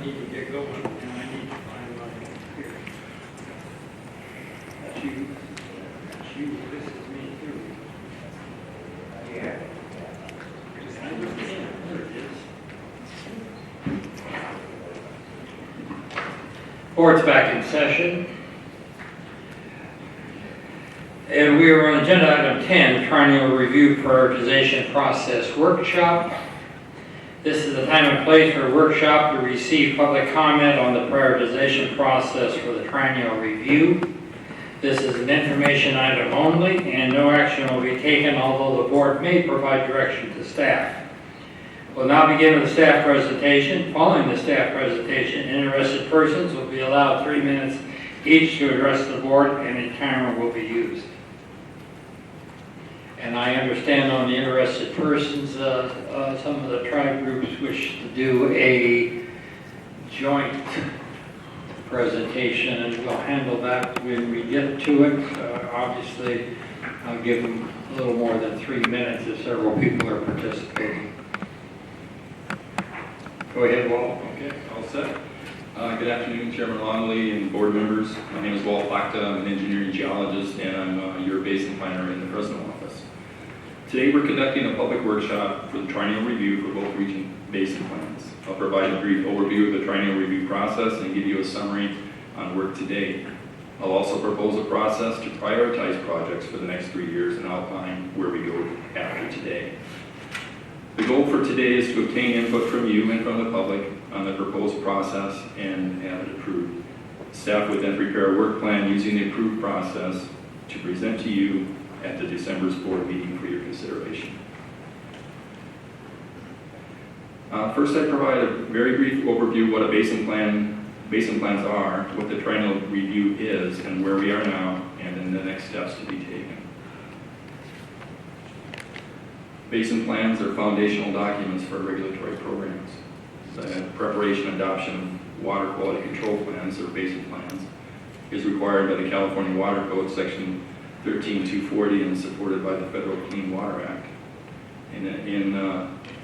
need to get going, and I need to find my here. That's you. That's you. This is me too. Yeah. Just I look in. There it is. Board's back in session. And we are on agenda item 10, Triennial Review Prioritization Process Workshop. This is the time and place for a workshop to receive public comment on the prioritization process for the Triennial Review. This is an information item only, and no action will be taken, although the board may provide direction to staff. We'll now begin with the staff presentation. Following the staff presentation, interested persons will be allowed 3 minutes each to address the board, and a timer will be used. And I understand on the interested persons, some of the tribe groups wish to do a joint presentation, and we'll handle that when we get to it. Obviously, I'll give them a little more than 3 minutes if several people are participating. Go ahead, Walt. Okay, all set. Good afternoon, Chairman Longley and board members. My name is Walt Plachta. I'm an engineering geologist, and I'm your basin planner in the Fresno office. Today we're conducting a public workshop for the Triennial Review for both region basin plans. I'll provide a brief overview of the Triennial Review process and give you a summary on work to date. I'll also propose a process to prioritize projects for the next 3 years and outline where we go after today. The goal for today is to obtain input from you and from the public on the proposed process and have it approved. Staff would then prepare a work plan using the approved process to present to you at the December's board meeting for your consideration. First, I provide a very brief overview of what a basin plans are, what the Triennial Review is, and where we are now, and then the next steps to be taken. Basin plans are foundational documents for regulatory programs. The preparation and adoption of water quality control plans, or basin plans, is required by the California Water Code, Section 13240, and supported by the Federal Clean Water Act.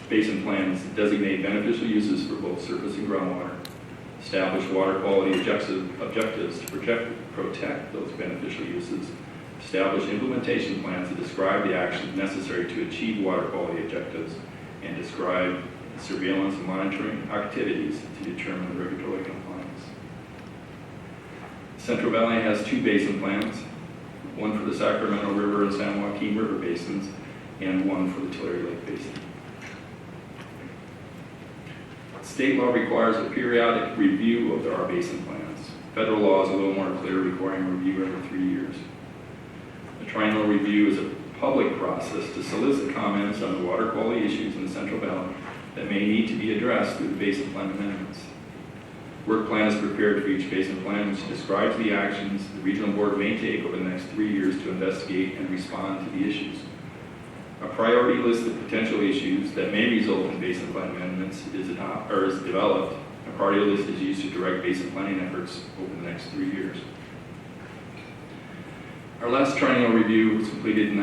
Basin plans designate beneficial uses for both surface and groundwater, establish water quality objectives to protect those beneficial uses, establish implementation plans to describe the actions necessary to achieve water quality objectives, and describe surveillance and monitoring activities to determine regulatory compliance. Central Valley has 2 basin plans, one for the Sacramento River and San Joaquin River basins, and one for the Tulare Lake Basin. State law requires a periodic review of our basin plans. Federal law is a little more clear, requiring a review every 3 years. The Triennial Review is a public process to solicit comments on the water quality issues in the Central Valley that may need to be addressed through the basin plan amendments. Work plan is prepared for each basin plan, which describes the actions the regional board may take over the next 3 years to investigate and respond to the issues. A priority list of potential issues that may result in basin plan amendments is developed. A priority list is used to direct basin planning efforts over the next 3 years. Our last Triennial Review was completed in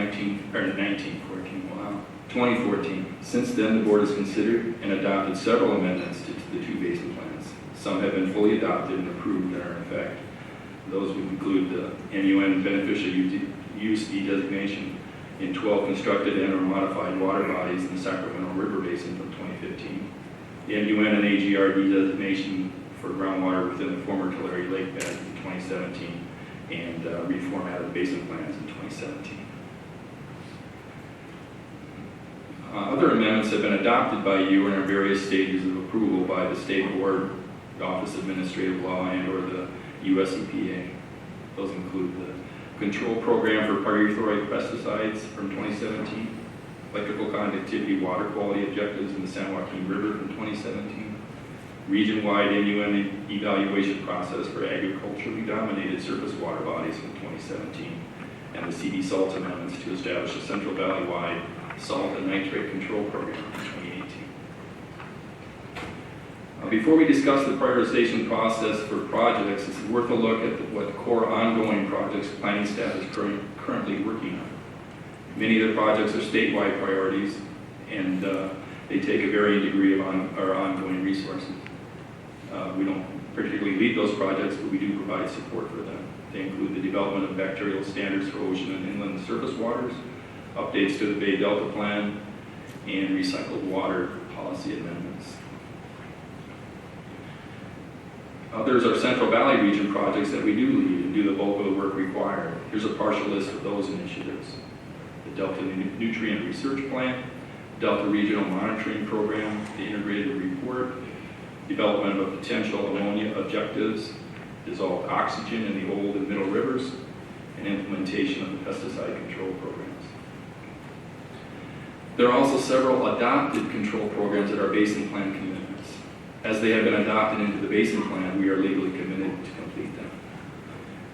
2014. Since then, the board has considered and adopted several amendments to the 2 basin plans. Some have been fully adopted and approved and are in effect. Those would include the MUN beneficial use designation in 12 constructed and or modified water bodies in the Sacramento River Basin from 2015, the MUN and AGR designation for groundwater within the former Tulare Lake bed in 2017, and reformatted basin plans in 2017. Other amendments have been adopted by you and are in various stages of approval by the State Board, the Office of Administrative Law, and or the US EPA. Those include the Control Program for Pyrethroid Pesticides from 2017, Electrical Conductivity Water Quality Objectives in the San Joaquin River from 2017, Region-wide MUN Evaluation Process for Agriculturally Dominated Surface Water Bodies from 2017, and the CD Salt Amendments to establish a Central Valley-wide Salt and Nitrate Control Program in 2018. Before we discuss the prioritization process for projects, it's worth a look at what core ongoing projects planning staff is currently working on. Many of the projects are statewide priorities, and they take a varying degree of our ongoing resources. We don't particularly lead those projects, but we do provide support for them. They include the development of bacterial standards for ocean and inland surface waters, updates to the Bay Delta Plan, and recycled water policy amendments. Others are Central Valley region projects that we do lead and do the bulk of the work required. Here's a partial list of those initiatives. The Delta Nutrient Research Plan, Delta Regional Monitoring Program, the Integrated Report, development of potential ammonia objectives, dissolved oxygen in the old and middle rivers, and implementation of the pesticide control programs. There are also several adopted control programs that are basin plan commitments. As they have been adopted into the basin plan, we are legally committed to complete them.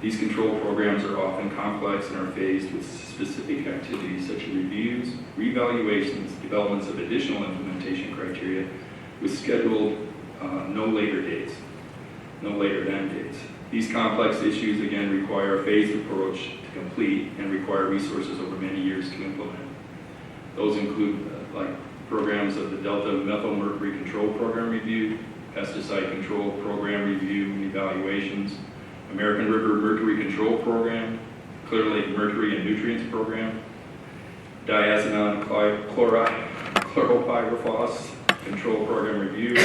These control programs are often complex and are phased with specific activities such as reviews, reevaluations, developments of additional implementation criteria with scheduled no later than dates. These complex issues again require a phased approach to complete and require resources over many years to implement. Those include like programs of the Delta Methyl Mercury Control Program Review, Pesticide Control Program Review and Evaluations, American River Mercury Control Program, Clear Lake Mercury and Nutrients Program, Diazinon Chloride, Chloropyrifos Control Program Review,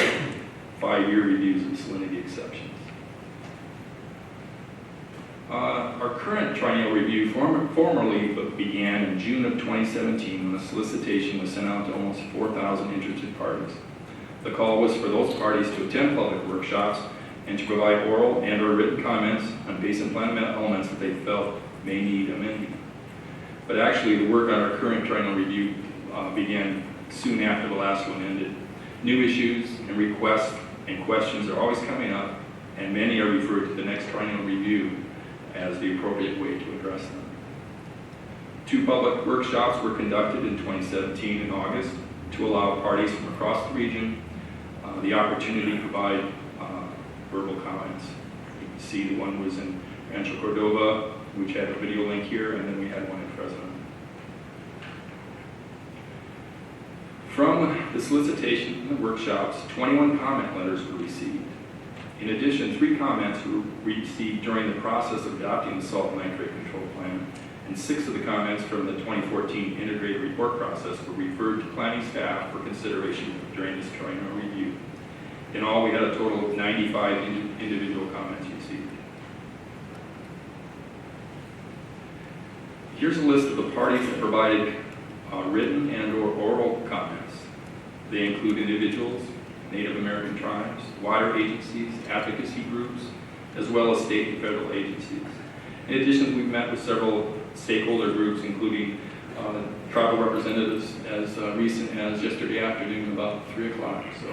5-year reviews of salinity exceptions. Our current triennial review formally began in June of 2017 when a solicitation was sent out to almost 4,000 interested parties. The call was for those parties to attend public workshops and to provide oral and or written comments on basin plan elements that they felt may need amending. But actually the work on our current triennial review began soon after the last one ended. New issues and requests and questions are always coming up, and many are referred to the next triennial review as the appropriate way to address them. 2 public workshops were conducted in 2017 in August to allow parties from across the region the opportunity to provide verbal comments. You can see the one was in Rancho Cordova, which had a video link here, and then we had one in Fresno. From the solicitation and the workshops, 21 comment letters were received. In addition, 3 comments were received during the process of adopting the salt and nitrate control plan, and 6 of the comments from the 2014 integrated report process were referred to planning staff for consideration during this triennial review. In all, we had a total of 95 individual comments received. Here's a list of the parties that provided written and or oral comments. They include individuals, Native American tribes, water agencies, advocacy groups, as well as state and federal agencies. In addition, we've met with several stakeholder groups, including tribal representatives as recent as yesterday afternoon about 3 o'clock. So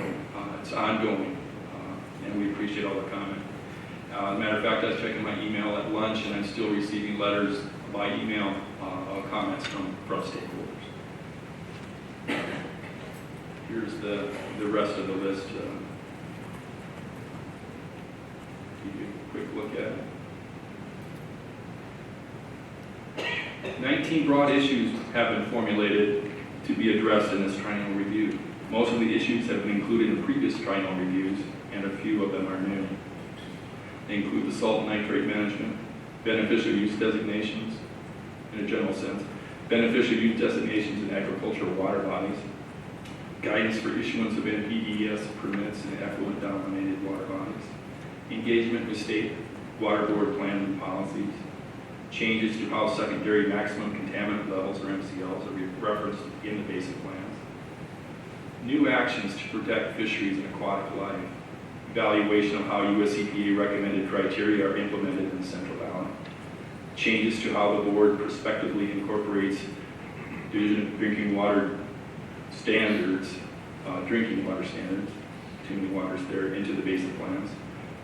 it's ongoing, and we appreciate all the comment. As a matter of fact, I was checking my email at lunch, and I'm still receiving letters by email of comments from stakeholders. Here's the rest of the list. Give you a quick look at it. 19 broad issues have been formulated to be addressed in this triennial review. Most of the issues have been included in previous triennial reviews, and a few of them are new. They include the salt and nitrate management, beneficial use designations, in a general sense, beneficial use designations in agricultural water bodies, guidance for issuance of NPDES permits in effluent dominated water bodies, engagement with state water board plans and policies, changes to how secondary maximum contaminant levels or MCLs are referenced in the basin plans, new actions to protect fisheries and aquatic life, evaluation of how US EPA recommended criteria are implemented in the Central Valley, changes to how the board prospectively incorporates Division of Drinking Water standards, too many waters there, into the basin plans,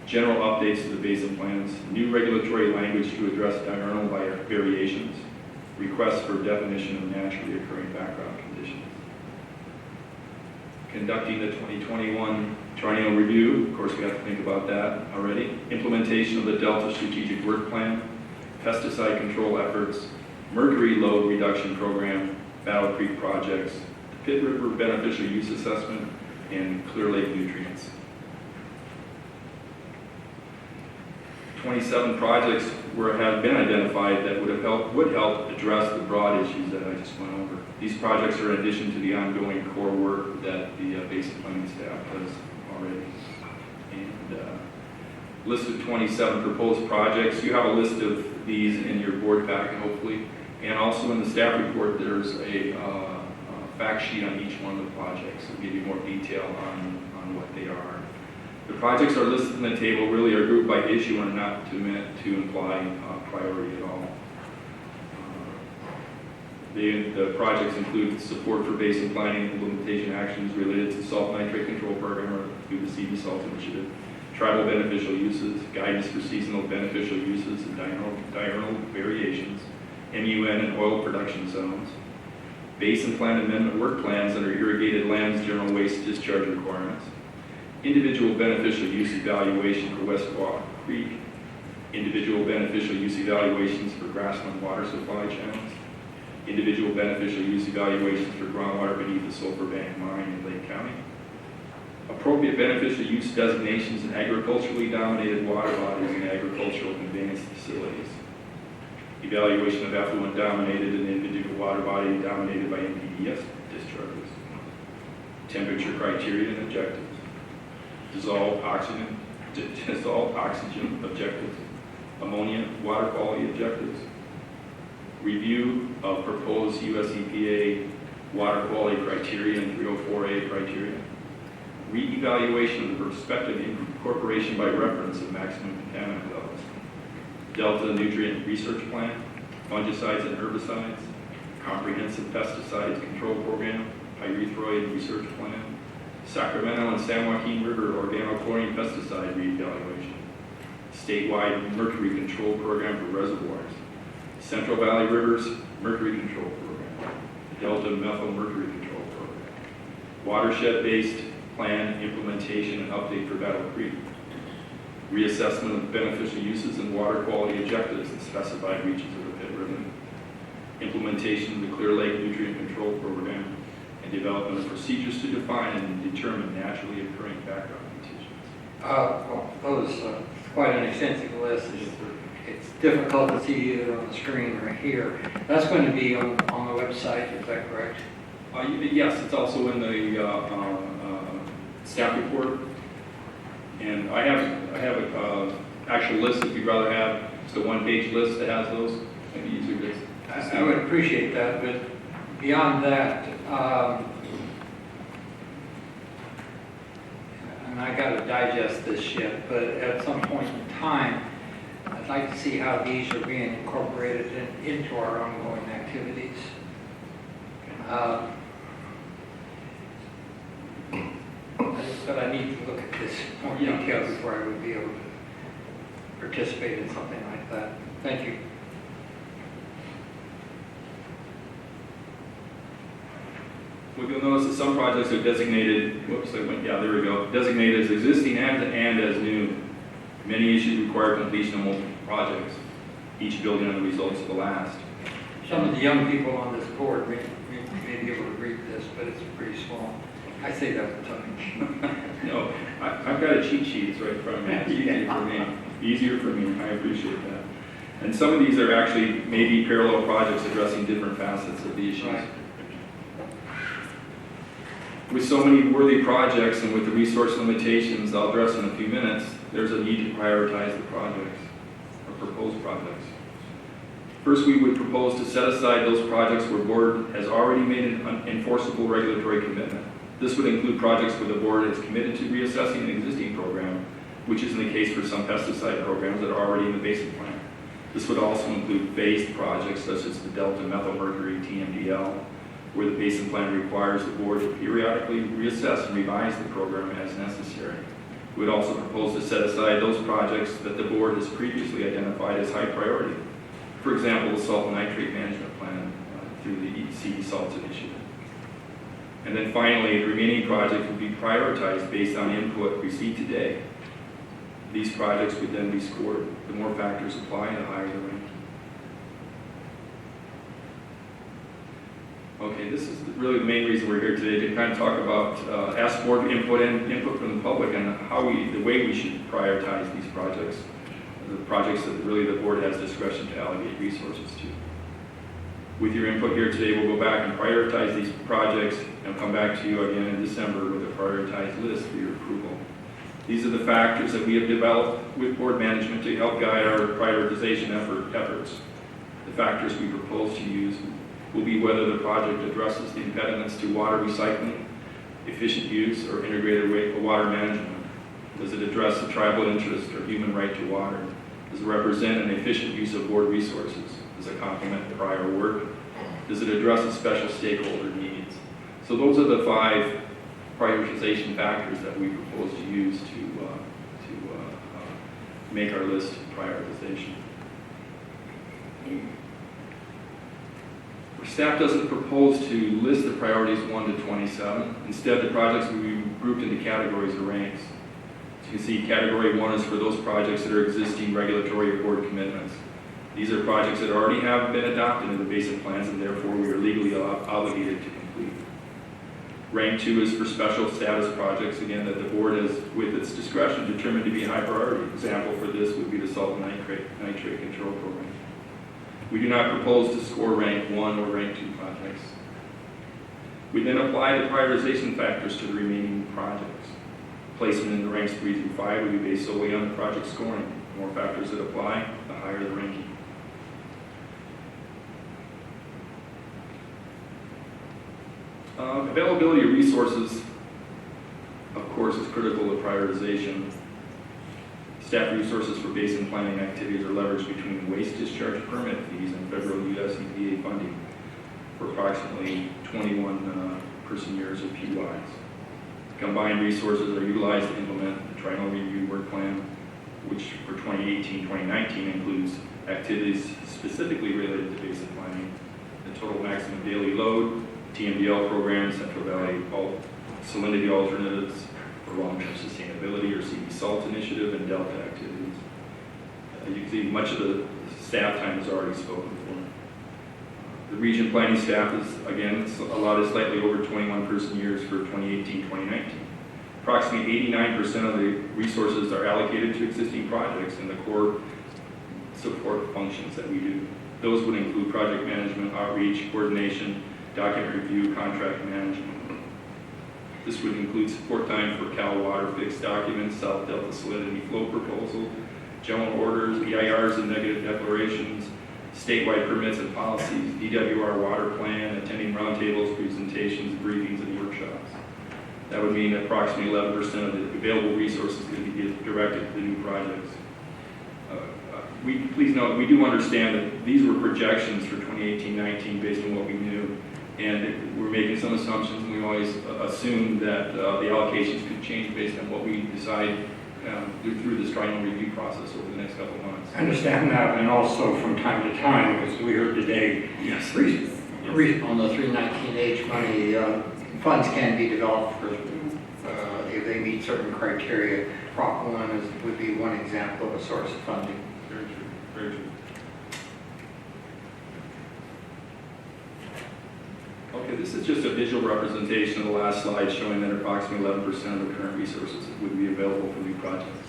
general updates to the basin plans, new regulatory language to address diurnal variations, requests for definition of naturally occurring background conditions. Conducting the 2021 triennial review, of course we have to think about that already, implementation of the Delta Strategic Work Plan, pesticide control efforts, mercury load reduction program, Battle Creek projects, Pitt River beneficial use assessment, and Clear Lake nutrients. 27 projects have been identified that would help address the broad issues that I just went over. These projects are in addition to the ongoing core work that the basic planning staff does already. And list of 27 proposed projects. You have a list of these in your board packet, hopefully. And also in the staff report, there's a fact sheet on each one of the projects. It'll give you more detail on what they are. The projects are listed in the table really are grouped by issue and are not meant to imply priority at all. The projects include support for basin planning implementation actions related to salt nitrate control program or through the CV Salt Initiative, tribal beneficial uses, guidance for seasonal beneficial uses and diurnal variations, MUN and oil production zones, basin plan amendment work plans under irrigated lands general waste discharge requirements, individual beneficial use evaluation for West Walk Creek, individual beneficial use evaluations for grassland water supply channels, individual beneficial use evaluations for groundwater beneath the Sulphur Bank mine in Lake County, appropriate beneficial use designations in agriculturally dominated water bodies and agricultural conveyance facilities, evaluation of effluent dominated and individual water body dominated by NPDES discharges, temperature criteria and objectives, dissolved oxygen objectives, ammonia water quality objectives, review of proposed US EPA water quality criteria and 304A criteria, re-evaluation of the prospective incorporation by reference of maximum contaminant levels, Delta nutrient research plan, fungicides and herbicides, comprehensive pesticides control program, pyrethroid research plan, Sacramento and San Joaquin River organochlorine pesticide re-evaluation, statewide mercury control program for reservoirs, Central Valley Rivers mercury control program, Delta methyl mercury control program, watershed-based plan implementation and update for Battle Creek, reassessment of beneficial uses and water quality objectives in specified regions of the Pitt River, implementation of the Clear Lake nutrient control program, and development of procedures to define and determine naturally occurring background conditions. Well, those quite an extensive list. It's difficult to see either on the screen or here. That's going to be on the website, is that correct? Yes, it's also in the staff report. And I have a actual list if you'd rather have just a one-page list that has those. Maybe easier to I would appreciate that, but beyond that, and I got to digest this yet, but at some point in time, I'd like to see how these are being incorporated into our ongoing activities. But I need to look at this more detail before I would be able to participate in something like that. Thank you. Well, you'll notice that some projects are designated, there we go, designated as existing and as new. Many issues require completion of multiple projects, each building on the results of the last. Some of the young people on this board may be able to read this, but it's pretty small. I say that with tongue. No, I've got a cheat sheet, it's right in front of me. It's easier for me. Easier for me, I appreciate that. And some of these are actually maybe parallel projects addressing different facets of the issues. Right. With so many worthy projects and with the resource limitations I'll address in a few minutes, there's a need to prioritize the projects, or proposed projects. First, we would propose to set aside those projects where the board has already made an enforceable regulatory commitment. This would include projects where the board is committed to reassessing an existing program, which is in the case for some pesticide programs that are already in the basic plan. This would also include phased projects such as the Delta methyl mercury TMDL, where the basin plan requires the board to periodically reassess and revise the program as necessary. We would also propose to set aside those projects that the board has previously identified as high priority. For example, the salt and nitrate management plan through the CV Salts Initiative. And then finally, the remaining projects would be prioritized based on input received today. These projects would then be scored. The more factors apply, the higher the ranking. Okay, this is really the main reason we're here today, to kind of talk about, ask board input from the public and the way we should prioritize these projects. the projects that really the board has discretion to allocate resources to. With your input here today, we'll go back and prioritize these projects and come back to you again in December with a prioritized list for your approval. These are the factors that we have developed with board management to help guide our prioritization efforts. The factors we propose to use will be whether the project addresses the impediments to water recycling, efficient use, or integrated water management. Does it address the tribal interest or human right to water? Does it represent an efficient use of board resources? Does it complement prior work? Does it address the special stakeholder needs? So those are the 5 prioritization factors that we propose to use to make our list of prioritization. Staff doesn't propose to list the priorities 1 to 27. Instead, the projects will be grouped into categories or ranks. As you can see, category 1 is for those projects that are existing regulatory or board commitments. These are projects that already have been adopted in the basin plans and therefore we are legally obligated to complete. Rank 2 is for special status projects, again, that the board has, with its discretion, determined to be high priority. Example for this would be the salt and nitrate control program. We do not propose to score rank 1 or rank 2 projects. We then apply the prioritization factors to the remaining projects. Placement in the ranks 3 through 5 will be based solely on the project scoring. The more factors that apply, the higher the ranking. Availability of resources, of course, is critical to prioritization. Staff resources for basin planning activities are leveraged between waste discharge permit fees and federal US EPA funding for approximately 21 person years of PYs. Combined resources are utilized to implement the Triennial Review Work Plan, which for 2018-2019 includes activities specifically related to basin planning, the total maximum daily load, TMDL programs, Central Valley salinity alternatives for long-term sustainability or CV SALT initiative, and Delta activities. You can see much of the staff time is already spoken for. The region planning staff is, again, allotted slightly over 21 person years for 2018-2019. Approximately 89% of the resources are allocated to existing projects and the core support functions that we do. Those would include project management, outreach, coordination, document review, contract management. This would include support time for Cal Water fixed documents, South Delta salinity flow proposal, general orders, EIRs and negative declarations, statewide permits and policies, DWR water plan, attending roundtables, presentations, briefings, and workshops. That would mean approximately 11% of the available resources can be directed to the new projects. Please note, we do understand that these were projections for 2018-19 based on what we knew. And we're making some assumptions, and we always assume that the allocations could change based on what we decide through this triennial review process over the next couple of months. I understand that, and also from time to time, as we heard today, Yes. on the 319H money, funds can be developed for if they meet certain criteria. Prop 1 would be one example of a source of funding. Very true. Very true. Okay, this is just a visual representation of the last slide showing that approximately 11% of the current resources would be available for new projects.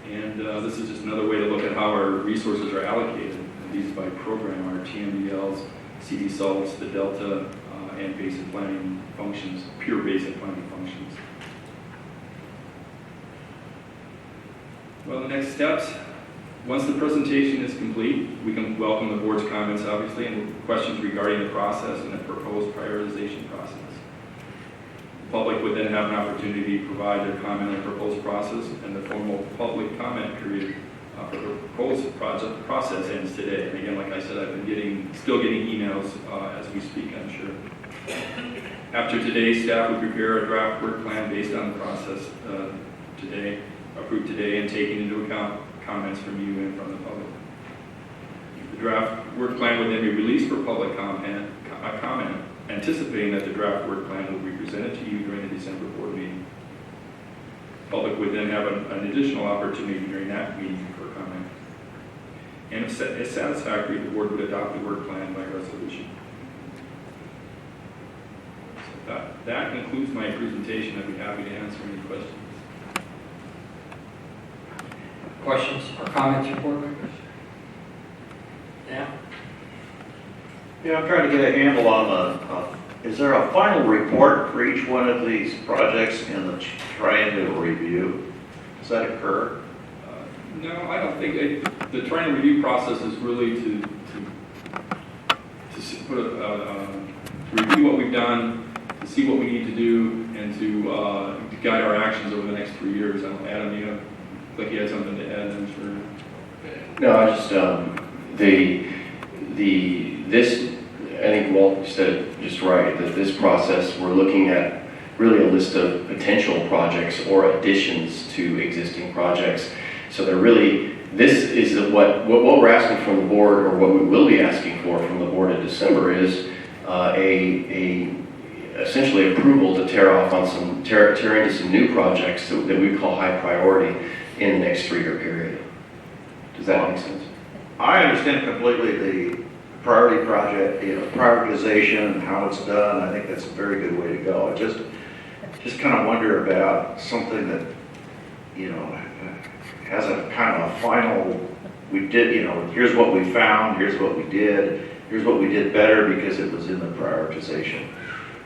And this is just another way to look at how our resources are allocated. And these by program are TMDLs, CV salts, the Delta, and basin planning functions, pure basin planning functions. Well, the next steps. Once the presentation is complete, we can welcome the board's comments, obviously, and questions regarding the process and the proposed prioritization process. The public would then have an opportunity to provide their comment on the proposed process, and the formal public comment period for the proposed project process ends today. And again, like I said, I've been still getting emails as we speak, I'm sure. After today, staff will prepare a draft work plan based on the process approved today, and taking into account comments from you and from the public. The draft work plan would then be released for public comment, anticipating that the draft work plan will be presented to you during the December board meeting. The public would then have an additional opportunity during that meeting for comment. And if satisfactory, the board would adopt the work plan by resolution. So that That concludes my presentation. I'd be happy to answer any questions. Questions or comments from board members? Yeah? Yeah, I'm trying to get a handle on is there a final report for each one of these projects in the triennial review? Does that occur? No, I don't think the triennial review process is really to put review what we've done, to see what we need to do, and to guide our actions over the next 3 years. Adam, you like you had something to add, I'm sure. No, I just, I think Walt said it just right, that this process, we're looking at really a list of potential projects or additions to existing projects. So they're really, this is what we're asking from the board, or what we will be asking for from the board in December, is essentially approval to tear into some new projects that we call high priority in the next 3-year period. Does that make sense? I understand completely the priority project, prioritization and how it's done. I think that's a very good way to go. I just kind of wonder about something that, has a kind of a final, we did, here's what we found, here's what we did better because it was in the prioritization.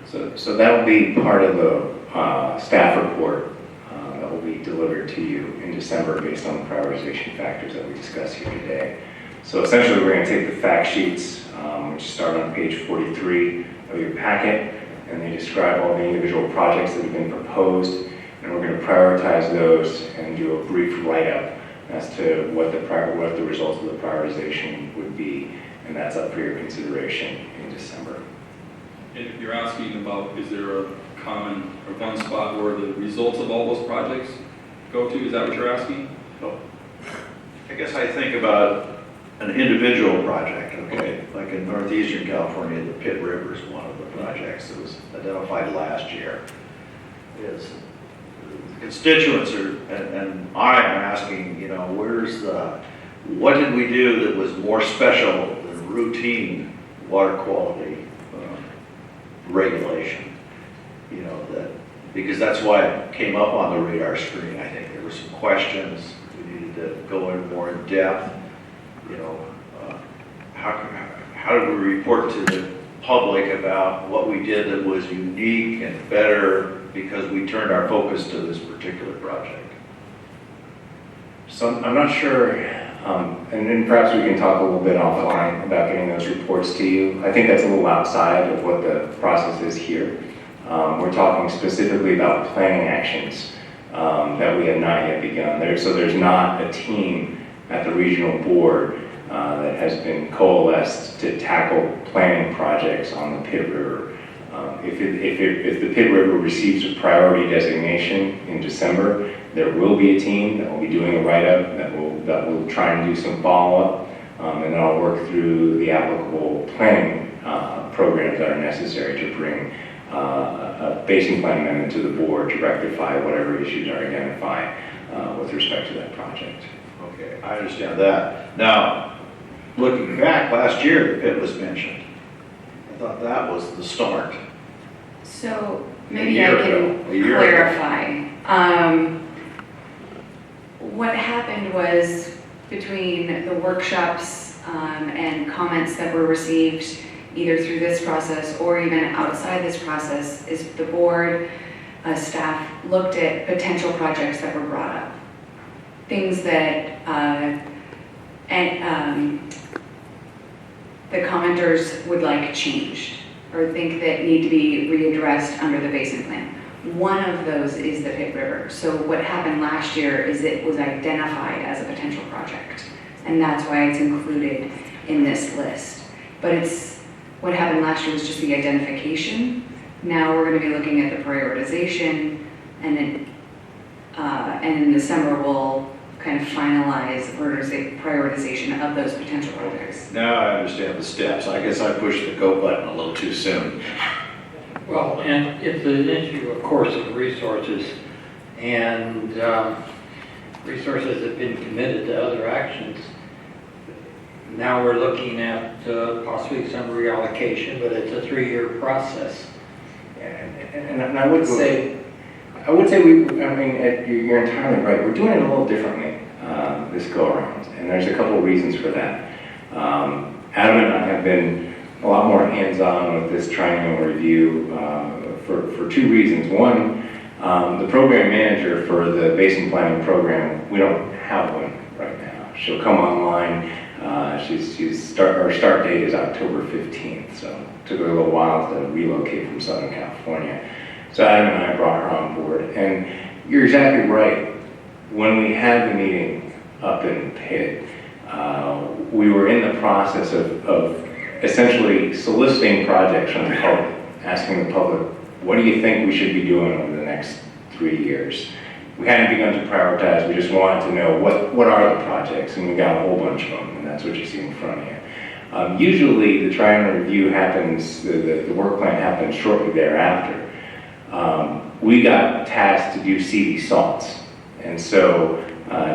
So that will be part of the staff report that will be delivered to you in December based on the prioritization factors that we discussed here today. So essentially, we're going to take the fact sheets, which start on page 43 of your packet, and they describe all the individual projects that have been proposed, and we're going to prioritize those and do a brief write-up as to what the results of the prioritization would be, and that's up for your consideration in December. And if you're asking about, is there a common or one spot where the results of all those projects go to, is that what you're asking? I guess I think about an individual project, okay? Like in northeastern California, the Pitt River is one of the projects that was identified last year. Is the constituents and I am asking, what did we do that was more special than routine water quality regulation? Because that's why it came up on the radar screen. I think there were some questions. We needed to go in more in depth. How did we report to the public about what we did that was unique and better because we turned our focus to this particular project? So I'm not sure, and then perhaps we can talk a little bit offline about getting those reports to you. I think that's a little outside of what the process is here. We're talking specifically about planning actions that we have not yet begun. So there's not a team at the regional board that has been coalesced to tackle planning projects on the Pitt River. If the Pitt River receives a priority designation in December, there will be a team that will be doing a write-up that will try and do some follow-up, and then I'll work through the applicable planning programs that are necessary to bring a basin plan amendment to the board to rectify whatever issues are identified with respect to that project. Okay, I understand that. Now, looking back, last year the pit was mentioned. I thought that was the start. So maybe A I year can ago. clarify. What happened was between the workshops and comments that were received either through this process or even outside this process is the board staff looked at potential projects that were brought up. Things that the commenters would like changed or think that need to be readdressed under the basin plan. One of those is the Pitt River. So what happened last year is it was identified as a potential project, and that's why it's included in this list. But what happened last year was just the identification. Now we're going to be looking at the prioritization, and in December we'll kind of finalize prioritization of those potential projects. Now I understand the steps. I guess I pushed the go button a little too soon. Well, and it's an issue, of course, of resources, and resources have been committed to other actions. Now we're looking at possibly some reallocation, but it's a 3-year process. And I would say, you're entirely right. We're doing it a little differently this go around, and there's a couple of reasons for that. Adam and I have been a lot more hands-on with this triennial review for two reasons. One, the program manager for the basin planning program, we don't have one right now. She'll come online. Our start date is October 15th, so it took her a little while to relocate from Southern California. So Adam and I brought her on board, and you're exactly right. When we had the meeting up in Pitt, we were in the process of essentially soliciting projects from the public, asking the public, what do you think we should be doing over the next 3 years? We hadn't begun to prioritize, we just wanted to know what are the projects, and we got a whole bunch of them, and that's what you see in front of you. Usually the triennial review happens, the work plan happens shortly thereafter. We got tasked to do CD salts, and so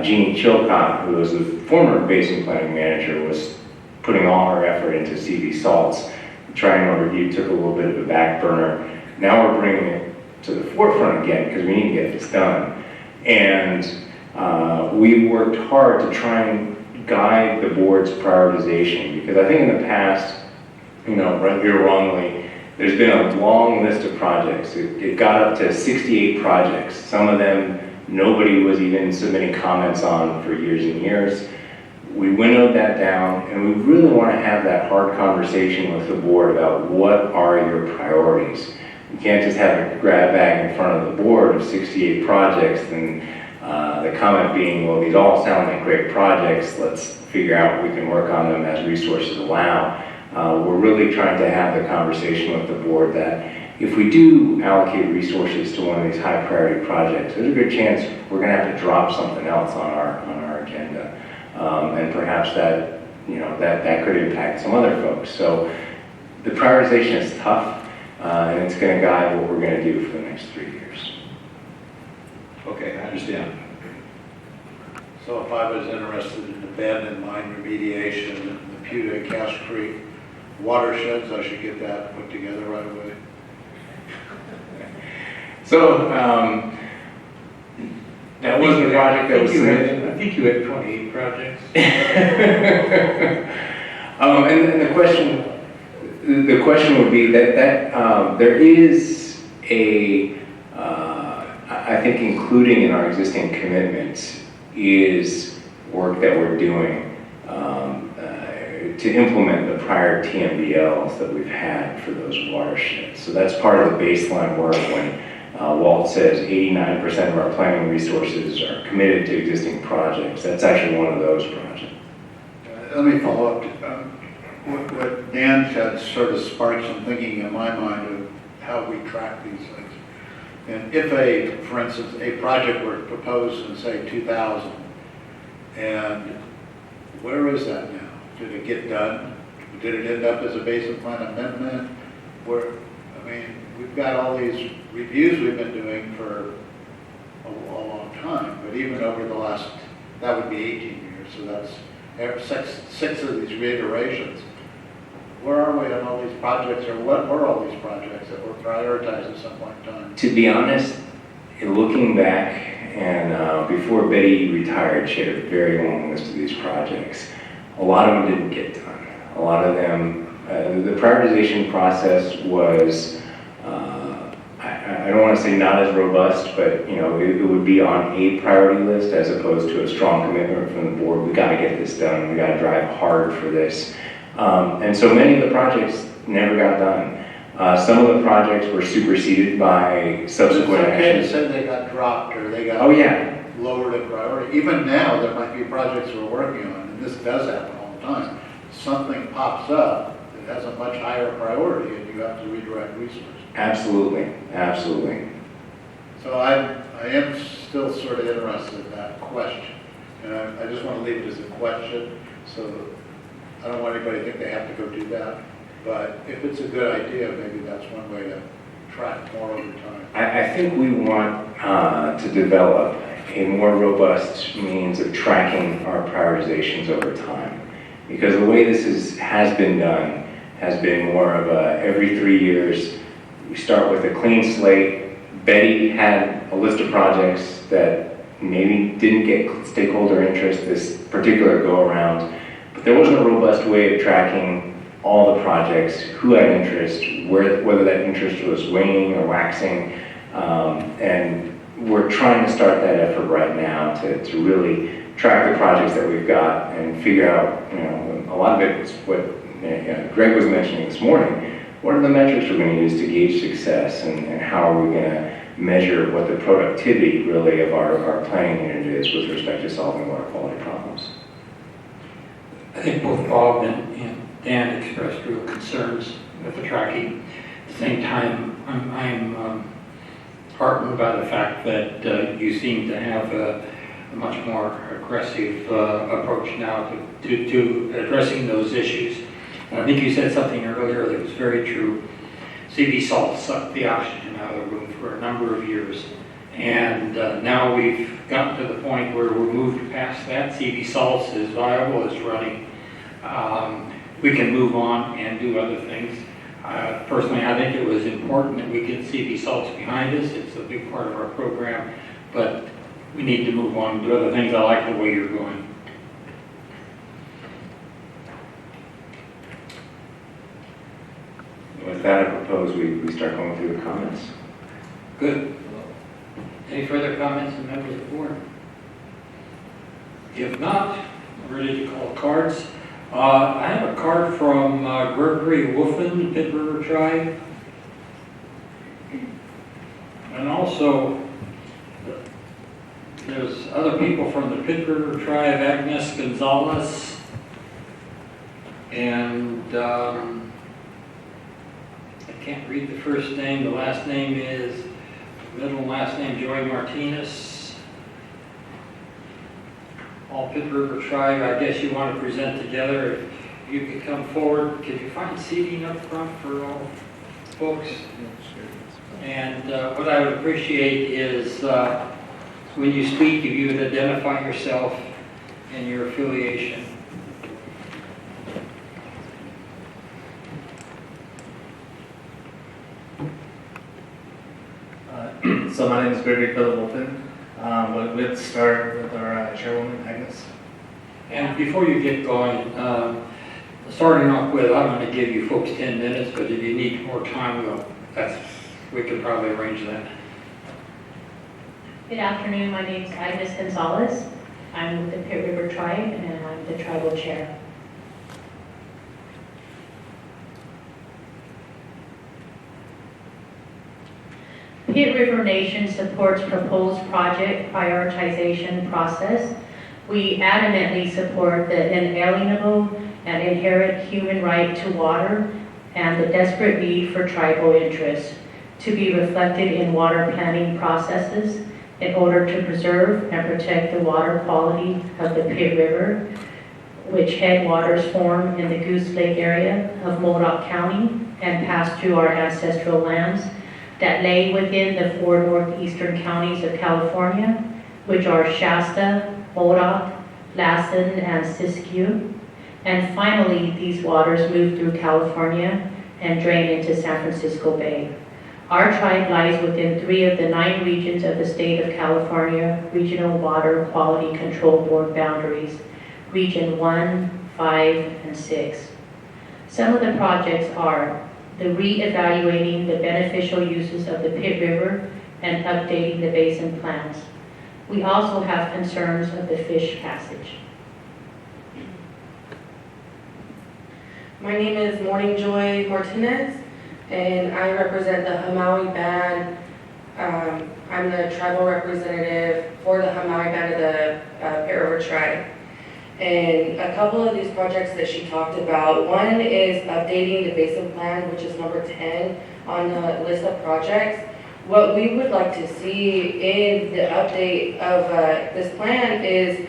Jeannie Chilcott, who was the former basin planning manager, was putting all her effort into CD salts. The triennial review took a little bit of a back burner. Now we're bringing it to the forefront again because we need to get this done. And we worked hard to try and guide the board's prioritization, because I think in the past, rightly or wrongly, there's been a long list of projects. It got up to 68 projects. Some of them nobody was even submitting comments on for years and years. We winnowed that down, and we really want to have that hard conversation with the board about what are your priorities. You can't just have a grab bag in front of the board of 68 projects and the comment being, well, these all sound like great projects, let's figure out we can work on them as resources allow. We're really trying to have the conversation with the board that if we do allocate resources to one of these high priority projects, there's a good chance we're going to have to drop something else on our agenda. And perhaps that could impact some other folks. So the prioritization is tough, and it's going to guide what we're going to do for the next 3 years. Okay, I understand. So if I was interested in abandoned mine remediation in the Pewter and Cass Creek watersheds, I should get that put together right away. So that wasn't a project that was submitted. I think you had 28 projects. And the question would be that there is I think including in our existing commitments is work that we're doing to implement the prior TMBLs that we've had for those watersheds. So that's part of the baseline work when Walt says 89% of our planning resources are committed to existing projects. That's actually one of those projects. Let me follow up. What Dan said sort of sparked some thinking in my mind of how we track these things. And if for instance, a project were proposed in say 2000, and where is that now? Did it get done? Did it end up as a basin plan amendment? We've got all these reviews we've been doing for a long time, but even over the last, that would be 18 years, so that's six of these reiterations. Where are we on all these projects, or what were all these projects that were prioritized at some point in time? To be honest, looking back, and before Betty retired, she had a very long list of these projects. A lot of them didn't get done. A lot of them, the prioritization process was, I don't want to say not as robust, but it would be on a priority list as opposed to a strong commitment from the board. We got to get this done. We got to drive hard for this. And so many of the projects never got done. Some of the projects were superseded by subsequent actions. It's okay to say they got dropped or they got lowered in priority. Even now, there might be projects we're working on, and this does happen all the time. Something pops up that has a much higher priority, and you have to redirect resources. Absolutely, absolutely. So I am still sort of interested in that question, and I just want to leave it as a question. So I don't want anybody to think they have to go do that, but if it's a good idea, maybe that's one way to track more over time. I think we want to develop a more robust means of tracking our prioritizations over time. Because the way this has been done has been more of a every 3 years, we start with a clean slate. Betty had a list of projects that maybe didn't get stakeholder interest this particular go-around, but there wasn't a robust way of tracking all the projects, who had interest, whether that interest was waning or waxing, and we're trying to start that effort right now to really track the projects that we've got and figure out, a lot of it is what Greg was mentioning this morning. What are the metrics we're going to use to gauge success, and how are we going to measure what the productivity really of our planning unit is with respect to solving water quality problems? I think both Bob and Dan expressed real concerns with the tracking. At the same time, I'm heartened by the fact that you seem to have a much more aggressive approach now to addressing those issues. And I think you said something earlier that was very true. CV salt sucked the oxygen out of the room for a number of years. And now we've gotten to the point where we're moved past that. CV salts is viable, it's running. We can move on and do other things. Personally, I think it was important that we get CV salts behind us. It's a big part of our program, but we need to move on and do other things. I like the way you're going. With that, I propose we start going through the comments. Good. Any further comments from members of the board? If not, we're ready to call cards. I have a card from Gregory Wolfen, Pit River Tribe. And also, there's other people from the Pit River Tribe, Agnes Gonzalez, and I can't read the first name. The last name is, middle and last name, Joy Martinez. All Pit River Tribe, I guess you want to present together. If you could come forward, could you find seating up front for all folks? And what I would appreciate is when you speak, if you would identify yourself and your affiliation. So my name is Gregory Philip Wolfen, but we'll start with our chairwoman, Agnes. And before you get going, starting off with, I'm going to give you folks 10 minutes, but if you need more time, we can probably arrange that. Good afternoon, my name is Agnes Gonzalez. I'm with the Pit River Tribe and I'm the tribal chair. Pit River Nation supports proposed project prioritization process. We adamantly support the inalienable and inherent human right to water and the desperate need for tribal interests to be reflected in water planning processes in order to preserve and protect the water quality of the Pit River, which headwaters form in the Goose Lake area of Modoc County and pass through our ancestral lands that lay within the 4 northeastern counties of California, which are Shasta, Modoc, Lassen, and Siskiyou. And finally, these waters move through California and drain into San Francisco Bay. Our tribe lies within 3 of the 9 regions of the state of California Regional Water Quality Control Board boundaries, Region 1, 5, and 6. Some of the projects are the re-evaluating the beneficial uses of the Pit River and updating the basin plans. We also have concerns of the fish passage. My name is Morning Joy Martinez, and I represent the Hamaui Band. I'm the tribal representative for the Hamaui Band of the Pit River Tribe. And a couple of these projects that she talked about, one is updating the basin plan, which is number 10 on the list of projects. What we would like to see in the update of this plan is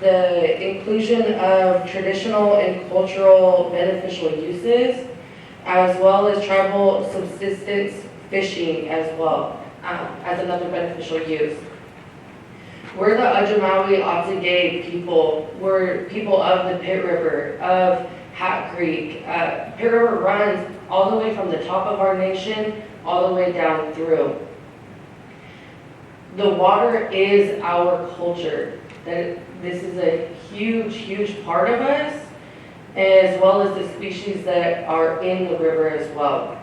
the inclusion of traditional and cultural beneficial uses, as well as tribal subsistence fishing as well, as another beneficial use. We're the Ajamawi Otsagay people. We're people of the Pit River, of Hat Creek. Pit River runs all the way from the top of our nation, all the way down through. The water is our culture. That this is a huge, huge part of us, as well as the species that are in the river as well.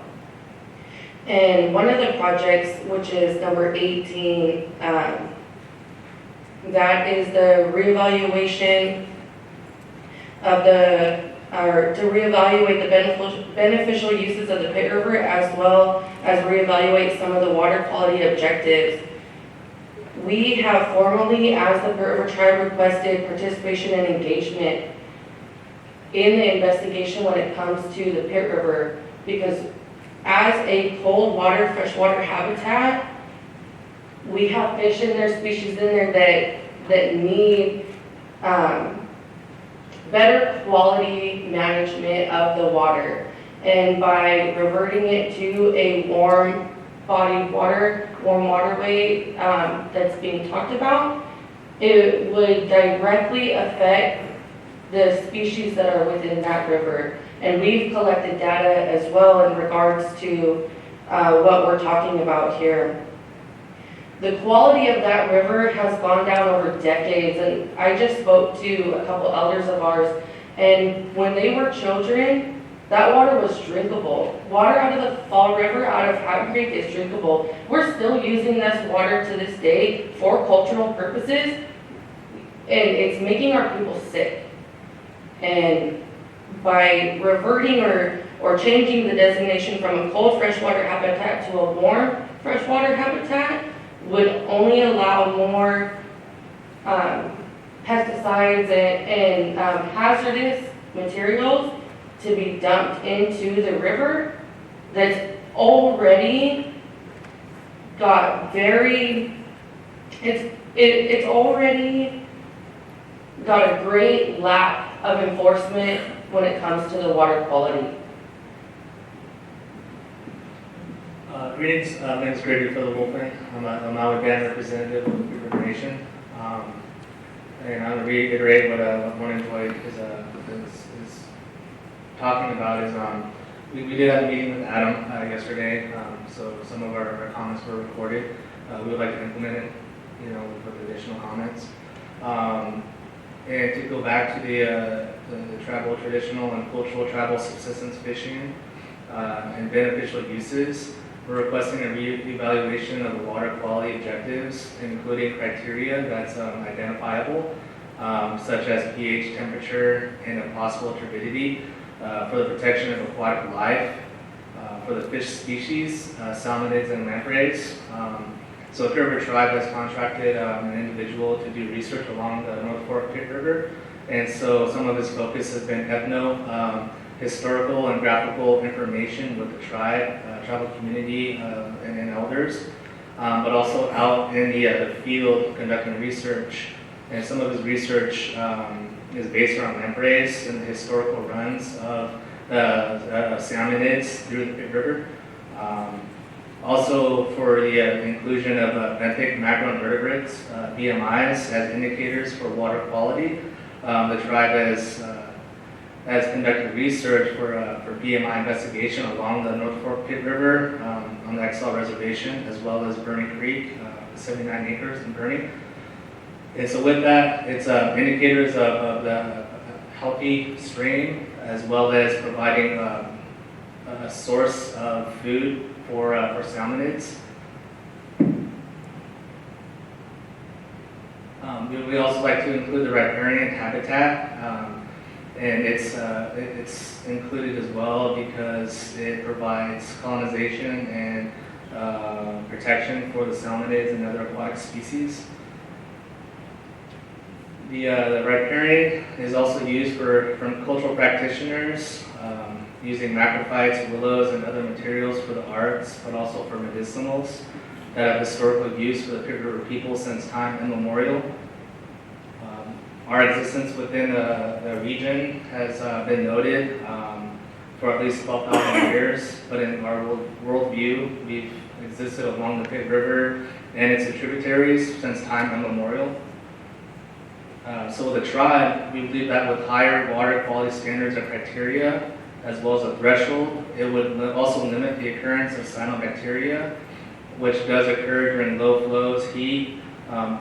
And one of the projects, which is number 18, that is the reevaluation of to reevaluate the beneficial uses of the Pit River, as well as reevaluate some of the water quality objectives. We have formally, as the Pit River Tribe, requested participation and engagement in the investigation when it comes to the Pit River, because as a cold water, freshwater habitat, we have fish in there, species in there that need better quality management of the water. And by reverting it to a warm bodied water, warm waterway that's being talked about, it would directly affect the species that are within that river. And we've collected data as well in regards to what we're talking about here. The quality of that river has gone down over decades, and I just spoke to a couple elders of ours, and when they were children, that water was drinkable. Water out of the Fall River, out of Hatton Creek, is drinkable. We're still using this water to this day for cultural purposes, and it's making our people sick. And by reverting or changing the designation from a cold freshwater habitat to a warm freshwater habitat would only allow more pesticides and hazardous materials to be dumped into the river that's already got it's already got a great lack of enforcement when it comes to the water quality. Greetings, my name is Gregory Philip. I'm a Maui band representative of the River Nation. And I'm going to reiterate what Morning Joy is talking about. We did have a meeting with Adam yesterday, so some of our comments were recorded. We would like to implement it, with additional comments. And to go back to the tribal, traditional, and cultural tribal subsistence fishing and beneficial uses, we're requesting a reevaluation of the water quality objectives, including criteria that's identifiable, such as pH, temperature, and if possible turbidity, for the protection of aquatic life, for the fish species, salmonids and lampreys. So the Pit River Tribe has contracted an individual to do research along the North Fork Pit River, and so some of his focus has been historical and graphical information with the tribe, tribal community, and elders, but also out in the field conducting research. And some of his research is based around lampreys and the historical runs of salmonids through the Pit River. Also for the inclusion of benthic macroinvertebrates, BMIs, as indicators for water quality. The tribe has conducted research for BMI investigation along the North Fork Pit River on the Excel Reservation, as well as Burning Creek, 79 acres in Burning. And so with that, it's indicators of the healthy stream, as well as providing a source of food for salmonids. We also like to include the riparian habitat, and it's included as well because it provides colonization and protection for the salmonids and other aquatic species. The riparian is also used from cultural practitioners, using macrophytes, willows, and other materials for the arts, but also for medicinals that have historical use for the Pit River people since time immemorial. Our existence within the region has been noted for at least 12,000 years, but in our worldview, we've existed along the Pit River and its tributaries since time immemorial. So with the tribe, we believe that with higher water quality standards and criteria, as well as a threshold. It would also limit the occurrence of cyanobacteria, which does occur during low flows, heat,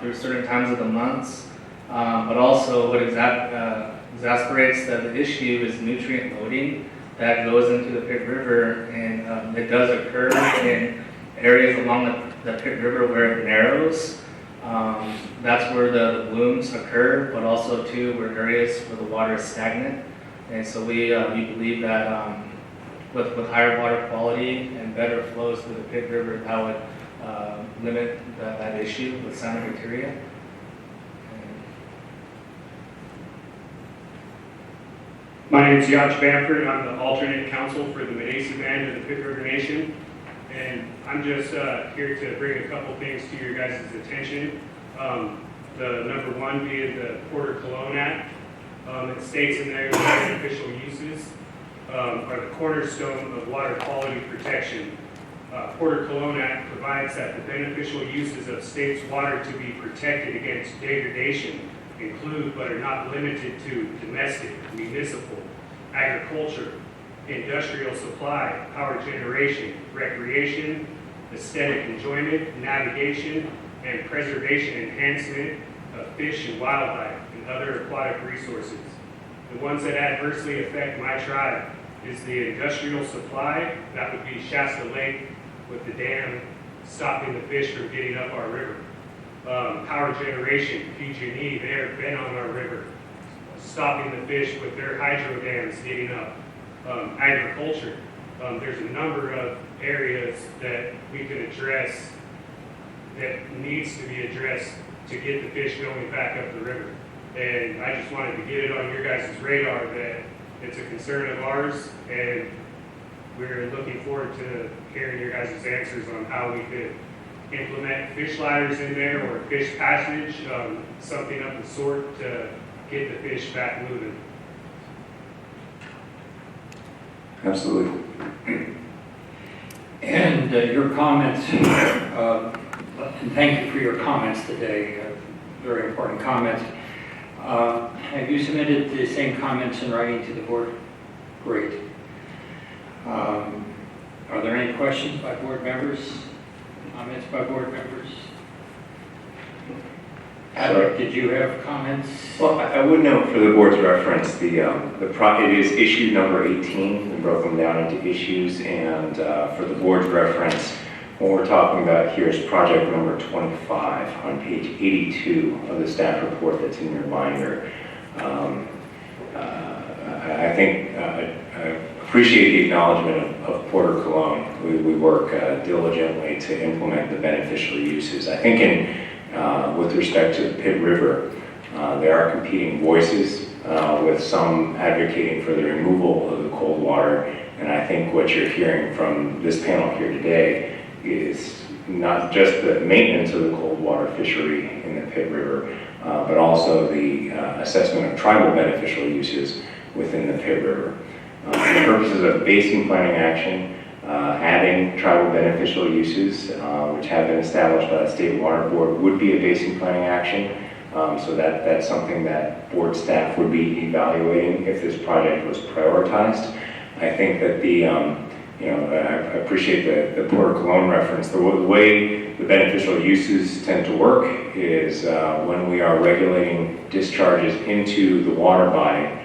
through certain times of the months. But also what exacerbates the issue is nutrient loading that goes into the Pit River, and it does occur in areas along the Pit River where it narrows. That's where the blooms occur, but also too where areas where the water is stagnant. And so we believe that with higher water quality and better flows through the Pit River, that would limit that issue with cyanobacteria. My name is Yacht Bamford. I'm the alternate counsel for the Mesa Band of the Pit River Nation. And I'm just here to bring a couple things to your guys' attention. The number one being the Porter Cologne Act. It states in there that beneficial uses are the cornerstone of water quality protection. Porter Cologne Act provides that the beneficial uses of state's water to be protected against degradation include but are not limited to domestic, municipal, agriculture, industrial supply, power generation, recreation, aesthetic enjoyment, navigation, and preservation enhancement of fish and wildlife and other aquatic resources. The ones that adversely affect my tribe is the industrial supply, that would be Shasta Lake with the dam stopping the fish from getting up our river. Power generation, PG&E, they've been on our river, stopping the fish with their hydro dams getting up. Agriculture, there's a number of areas that we can address that needs to be addressed to get the fish going back up the river. And I just wanted to get it on your guys' radar that it's a concern of ours, and we're looking forward to hearing your guys' answers on how we could implement fish ladders in there or fish passage, something of the sort to get the fish back moving. Absolutely. And your comments, and thank you for your comments today, very important comments. Have you submitted the same comments in writing to the board? Great. Are there any questions by board members? Comments by board members? Patrick, did you have comments? Well, I would note for the board's reference, it is issue number 18. We broke them down into issues, and for the board's reference, what we're talking about here is project number 25 on page 82 of the staff report that's in your binder. I think I appreciate the acknowledgement of Porter Cologne. We work diligently to implement the beneficial uses. I think with respect to the Pit River, there are competing voices, with some advocating for the removal of the cold water. And I think what you're hearing from this panel here today is not just the maintenance of the cold water fishery in the Pit River, but also the assessment of tribal beneficial uses within the Pit River. For the purposes of basin planning action, adding tribal beneficial uses, which have been established by the State Water Board, would be a basin planning action. So that's something that board staff would be evaluating if this project was prioritized. I think that I appreciate the Porter Cologne reference. The way the beneficial uses tend to work is when we are regulating discharges into the water body,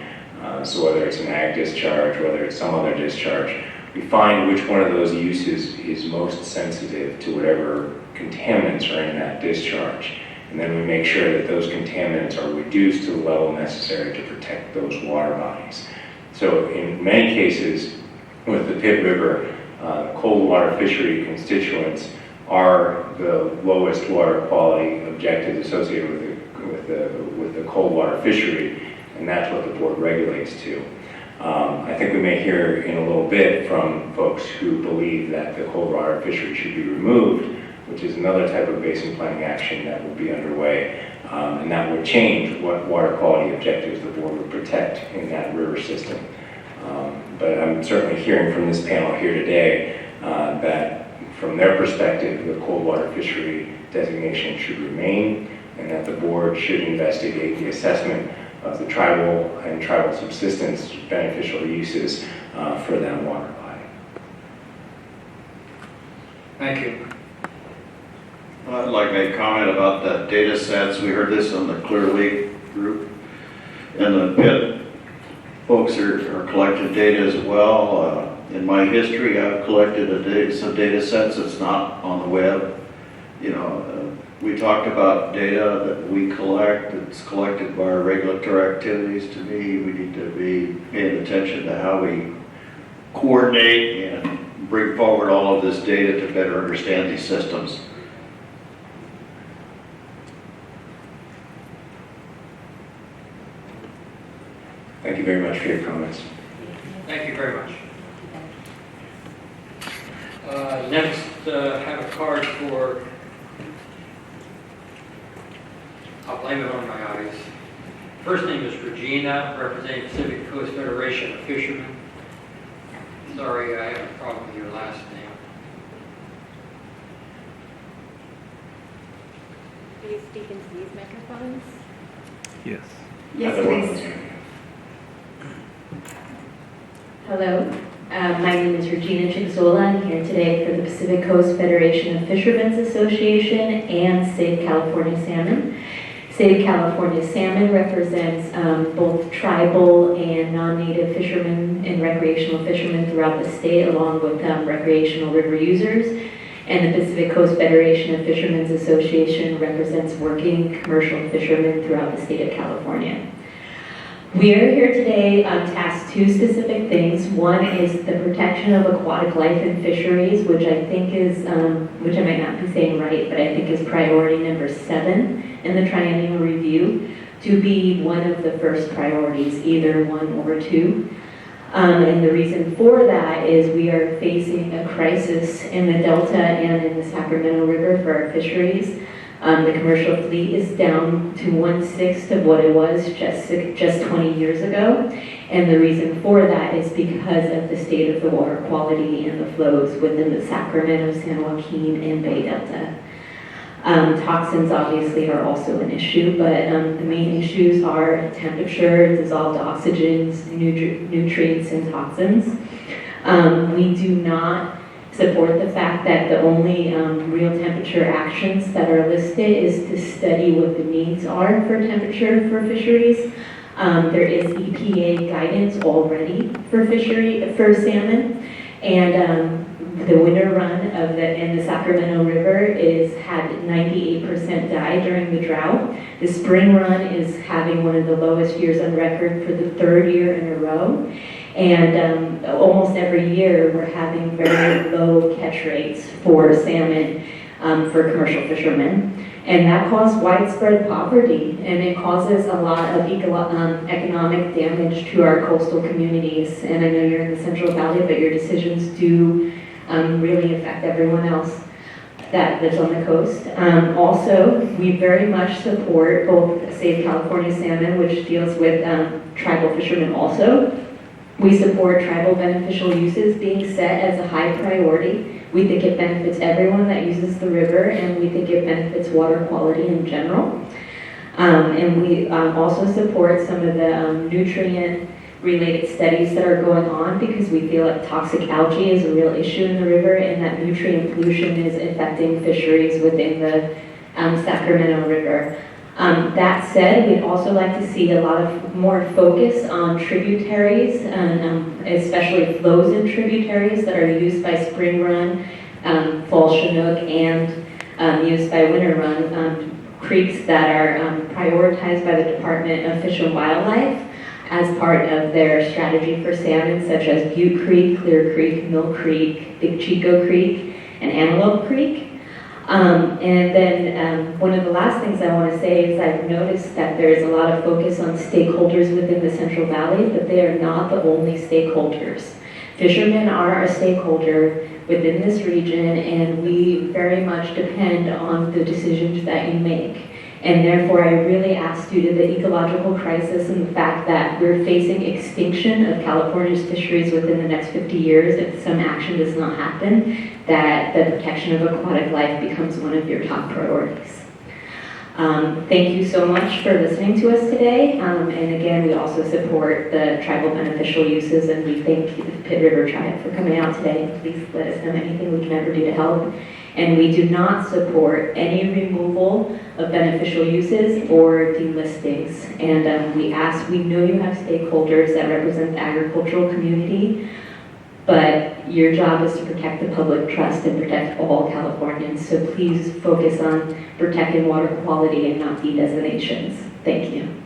so whether it's an ag discharge, whether it's some other discharge, we find which one of those uses is most sensitive to whatever contaminants are in that discharge. And then we make sure that those contaminants are reduced to the level necessary to protect those water bodies. So in many cases, with the Pit River, cold water fishery constituents are the lowest water quality objectives associated with the cold water fishery, and that's what the board regulates to. I think we may hear in a little bit from folks who believe that the cold water fishery should be removed, which is another type of basin planning action that will be underway, and that would change what water quality objectives the board would protect in that river system. But I'm certainly hearing from this panel here today that from their perspective, the cold water fishery designation should remain, and that the board should investigate the assessment of the tribal and tribal subsistence beneficial uses for that water body. Thank you. I'd like to make a comment about the data sets. We heard this on the Clear Lake group. And the pit folks are collecting data as well. In my history, I've collected some data sets that's not on the web. You know, we talked about data that we collect, that's collected by our regulatory activities. To me, we need to be paying attention to how we coordinate and bring forward all of this data to better understand these systems. Thank you very much for your comments. Thank you very much. Next, have a card for, I'll blame it on my eyes. First name is Regina, representing Pacific Coast Federation of Fishermen. Sorry, I have a problem with your last name. Do you speak into these microphones? Yes, Other ones? please. Hello, my name is Regina Chigzola. I'm here today for the Pacific Coast Federation of Fishermen's Association and Save California Salmon. Save California Salmon represents both tribal and non-native fishermen and recreational fishermen throughout the state, along with recreational river users. And the Pacific Coast Federation of Fishermen's Association represents working commercial fishermen throughout the state of California. We are here today to ask two specific things. One is the protection of aquatic life and fisheries, which I think is, which I might not be saying right, but I think is priority number 7 in the Triennial Review, to be one of the first priorities, either 1 or 2. And the reason for that is we are facing a crisis in the Delta and in the Sacramento River for our fisheries. The commercial fleet is down to 1/6 of what it was just 20 years ago. And the reason for that is because of the state of the water quality and the flows within the Sacramento, San Joaquin, and Bay Delta. Toxins obviously are also an issue, but the main issues are temperature, dissolved oxygens, nutrients, and toxins. We do not support the fact that the only real temperature actions that are listed is to study what the needs are for temperature for fisheries. There is EPA guidance already for salmon, and the winter run in the Sacramento River had 98% die during the drought. The spring run is having one of the lowest years on record for the 3rd year in a row. And almost every year we're having very low catch rates for salmon for commercial fishermen. And that causes widespread poverty, and it causes a lot of economic damage to our coastal communities. And I know you're in the Central Valley, but your decisions do really affect everyone else that lives on the coast. Also, we very much support both Save California Salmon, which deals with tribal fishermen also. We support tribal beneficial uses being set as a high priority. We think it benefits everyone that uses the river, and we think it benefits water quality in general. And we also support some of the nutrient-related studies that are going on, because we feel like toxic algae is a real issue in the river, and that nutrient pollution is affecting fisheries within the Sacramento River. That said, we'd also like to see a lot of more focus on tributaries, and especially flows in tributaries that are used by spring run, fall chinook, and used by winter run, creeks that are prioritized by the Department of Fish and Wildlife as part of their strategy for salmon, such as Butte Creek, Clear Creek, Mill Creek, Big Chico Creek, and Antelope Creek. And then one of the last things I want to say is I've noticed that there is a lot of focus on stakeholders within the Central Valley, but they are not the only stakeholders. Fishermen are a stakeholder within this region, and we very much depend on the decisions that you make. And therefore, I really ask, due to the ecological crisis and the fact that we're facing extinction of California's fisheries within the next 50 years, if some action does not happen, that the protection of aquatic life becomes one of your top priorities. Thank you so much for listening to us today. And again, we also support the tribal beneficial uses, and we thank the Pitt River Tribe for coming out today. Please let us know anything we can ever do to help. And we do not support any removal of beneficial uses or delistings. And we know you have stakeholders that represent the agricultural community, but your job is to protect the public trust and protect all Californians. So please focus on protecting water quality and not de-designations. Thank you.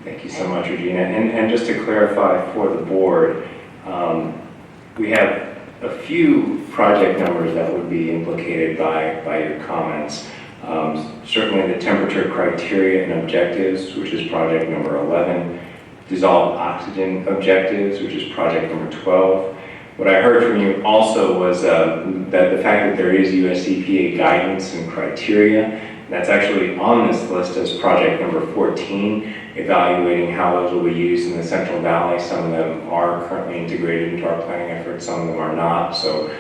Thank you so much, Regina. And just to clarify for the board, we have a few project numbers that would be implicated by your comments. Certainly the temperature criteria and objectives, which is project number 11. Dissolved oxygen objectives, which is project number 12. What I heard from you also was that the fact that there is US EPA guidance and criteria, that's actually on this list as project number 14, evaluating how those will be used in the Central Valley. Some of them are currently integrated into our planning efforts, some of them are not. So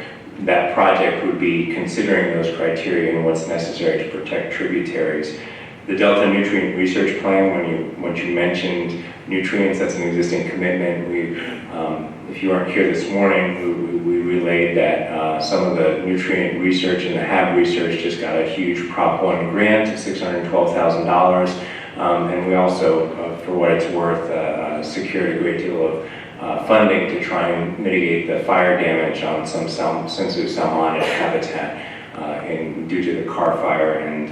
that project would be considering those criteria and what's necessary to protect tributaries. The Delta Nutrient Research Plan, when you mentioned nutrients, that's an existing commitment. If you weren't here this morning, we relayed that some of the nutrient research and the HAB research just got a huge Prop 1 grant, $612,000. And we also, for what it's worth, secured a great deal of funding to try and mitigate the fire damage on some sensitive salmoniid habitat due to the Carr fire and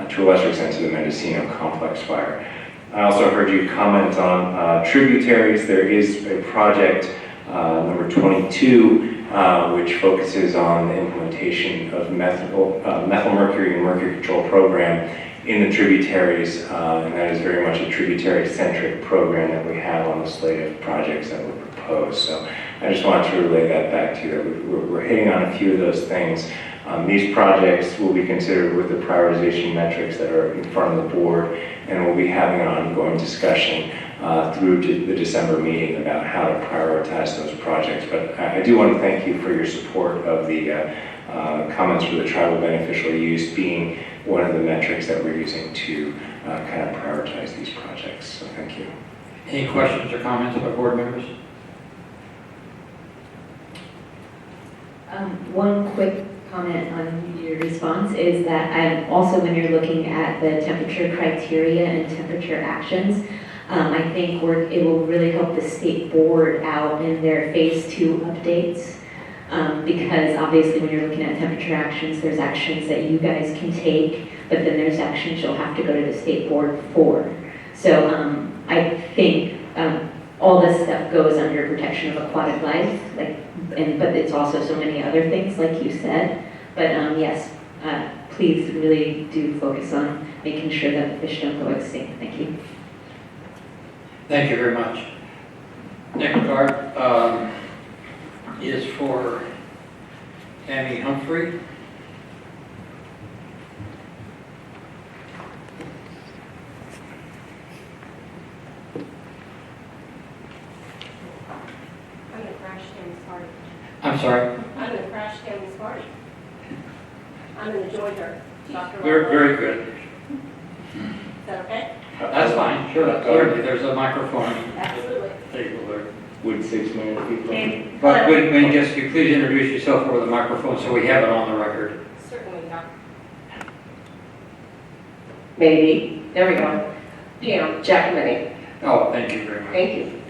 to a lesser extent to the Mendocino complex fire. I also heard you comment on tributaries. There is a project number 22 which focuses on the implementation of methylmercury and mercury control program in the tributaries, and that is very much a tributary-centric program that we have on the slate of projects that were proposed. So I just wanted to relay that back to you, that we're hitting on a few of those things. These projects will be considered with the prioritization metrics that are in front of the board, and we'll be having an ongoing discussion through to the December meeting about how to prioritize those projects. But I do want to thank you for your support of the comments for the tribal beneficial use being one of the metrics that we're using to kind of prioritize these projects. So thank you. Any questions or comments by board members? One quick comment on your response is that also when you're looking at the temperature criteria and temperature actions, I think it will really help the state board out in their phase 2 updates, because obviously when you're looking at temperature actions, there's actions that you guys can take, but then there's actions you'll have to go to the state board for. So I think all this stuff goes under protection of aquatic life, but it's also so many other things, like you said. But yes, please really do focus on making sure that the fish don't go extinct. Thank you. Thank you very much. Next card is for Tammy Humphrey. I'm going to crash Tammy's party. I'm sorry. I'm going to crash Tammy's party. I'm going to join her. Dr. Very good. Is that okay? That's fine. Sure. Clearly, there's a microphone. Absolutely. Table there. Would 6 minutes be fine? But when just you please introduce yourself over the microphone so we have it on the record. Certainly, Dr. Maybe. There we go. Pam, Giacometti. Oh, thank you very much. Thank you.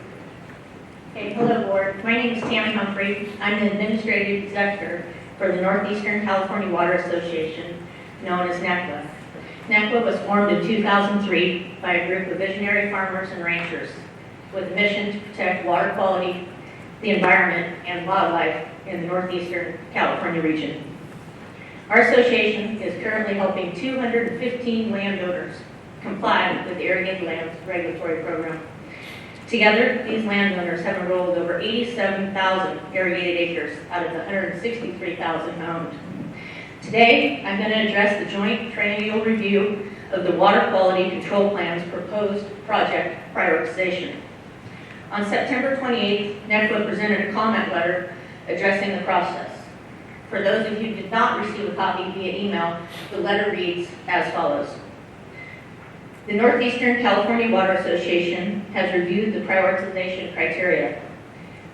Okay, hello board. My name is Tammy Humphrey. I'm the administrative director for the Northeastern California Water Association, known as NECWA. NECWA was formed in 2003 by a group of visionary farmers and ranchers with a mission to protect water quality, the environment, and wildlife in the Northeastern California region. Our association is currently helping 215 landowners comply with the Irrigated Lands Regulatory Program. Together, these landowners have enrolled over 87,000 irrigated acres out of the 163,000 owned. Today, I'm going to address the joint triennial review of the water quality control plan's proposed project prioritization. On September 28th, NECWA presented a comment letter addressing the process. For those of you who did not receive a copy via email, the letter reads as follows. The Northeastern California Water Association has reviewed the prioritization criteria.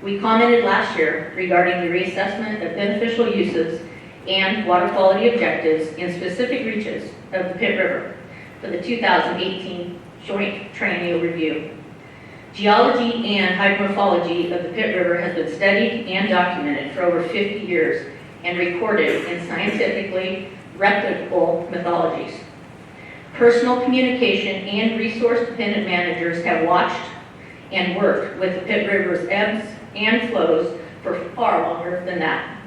We commented last year regarding the reassessment of beneficial uses and water quality objectives in specific reaches of the Pitt River for the 2018 Joint Triennial Review. Geology and hydromorphology of the Pitt River has been studied and documented for over 50 years and recorded in scientifically reputable methodologies. Personal communication and resource-dependent managers have watched and worked with the Pitt River's ebbs and flows for far longer than that.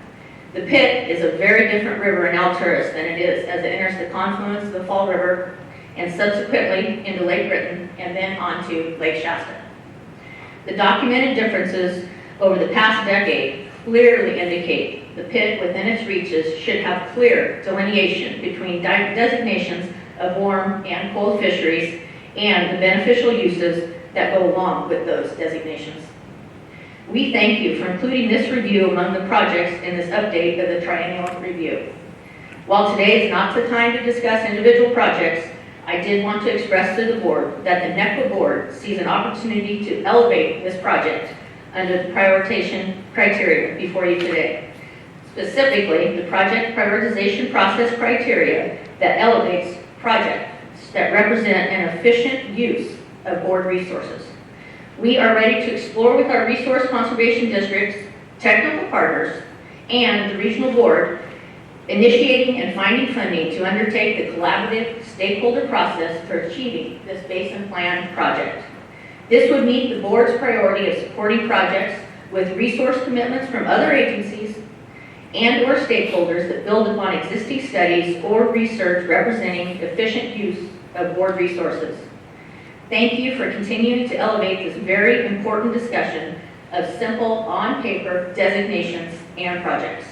The Pitt is a very different river in Alturas than it is as it enters the confluence of the Fall River and subsequently into Lake Britton and then onto Lake Shasta. The documented differences over the past decade clearly indicate the Pitt within its reaches should have clear delineation between designations of warm and cold fisheries and the beneficial uses that go along with those designations. We thank you for including this review among the projects in this update of the Triennial Review. While today is not the time to discuss individual projects, I did want to express to the board that the NECWA board sees an opportunity to elevate this project under the prioritization criteria before you today. Specifically, the project prioritization process criteria that elevates projects that represent an efficient use of board resources. We are ready to explore with our resource conservation districts, technical partners, and the regional board, initiating and finding funding to undertake the collaborative stakeholder process for achieving this basin plan project. This would meet the board's priority of supporting projects with resource commitments from other agencies and/or stakeholders that build upon existing studies or research representing efficient use of board resources. Thank you for continuing to elevate this very important discussion of simple, on-paper designations and projects.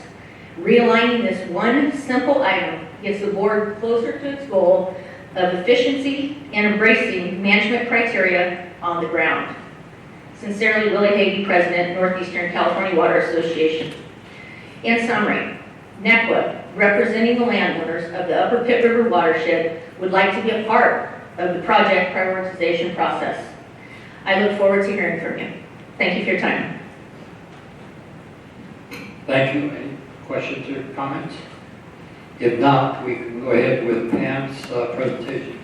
Realigning this one simple item gets the board closer to its goal of efficiency and embracing management criteria on the ground. Sincerely, Willie Hagee, President, Northeastern California Water Association. In summary, NECWA, representing the landowners of the Upper Pitt River watershed, would like to be a part of the project prioritization process. I look forward to hearing from you. Thank you for your time. Thank you. Any questions or comments? If not, we can go ahead with Pam's presentation.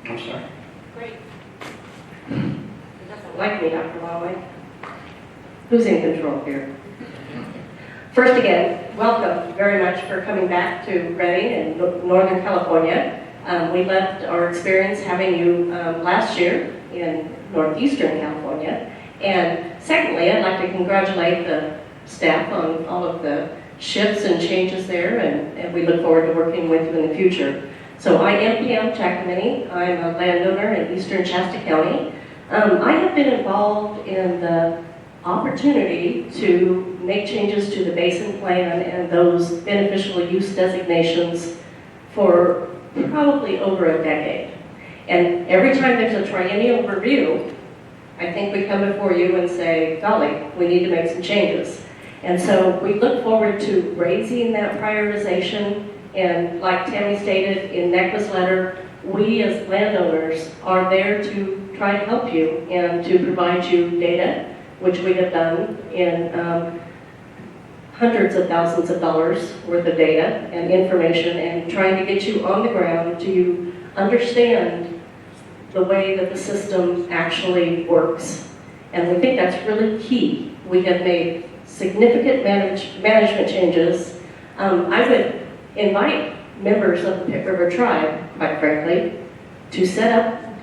I'm sorry. Great. He doesn't like me, Dr. Lawley. Who's in control here? First again, welcome very much for coming back to Redding and Northern California. We loved our experience having you last year in Northeastern California. And secondly, I'd like to congratulate the staff on all of the shifts and changes there, and we look forward to working with you in the future. So I am Pam Giacomini. I'm a landowner in Eastern Shasta County. I have been involved in the opportunity to make changes to the basin plan and those beneficial use designations for probably over a decade. And every time there's a triennial review, I think we come before you and say, golly, we need to make some changes. And so we look forward to raising that prioritization. And like Tammy stated in NECWA's letter, we as landowners are there to try to help you and to provide you data, which we have done in hundreds of thousands of dollars worth of data and information, and trying to get you on the ground to understand the way that the system actually works. And we think that's really key. We have made significant management changes. I would invite members of the Pitt River Tribe, quite frankly, to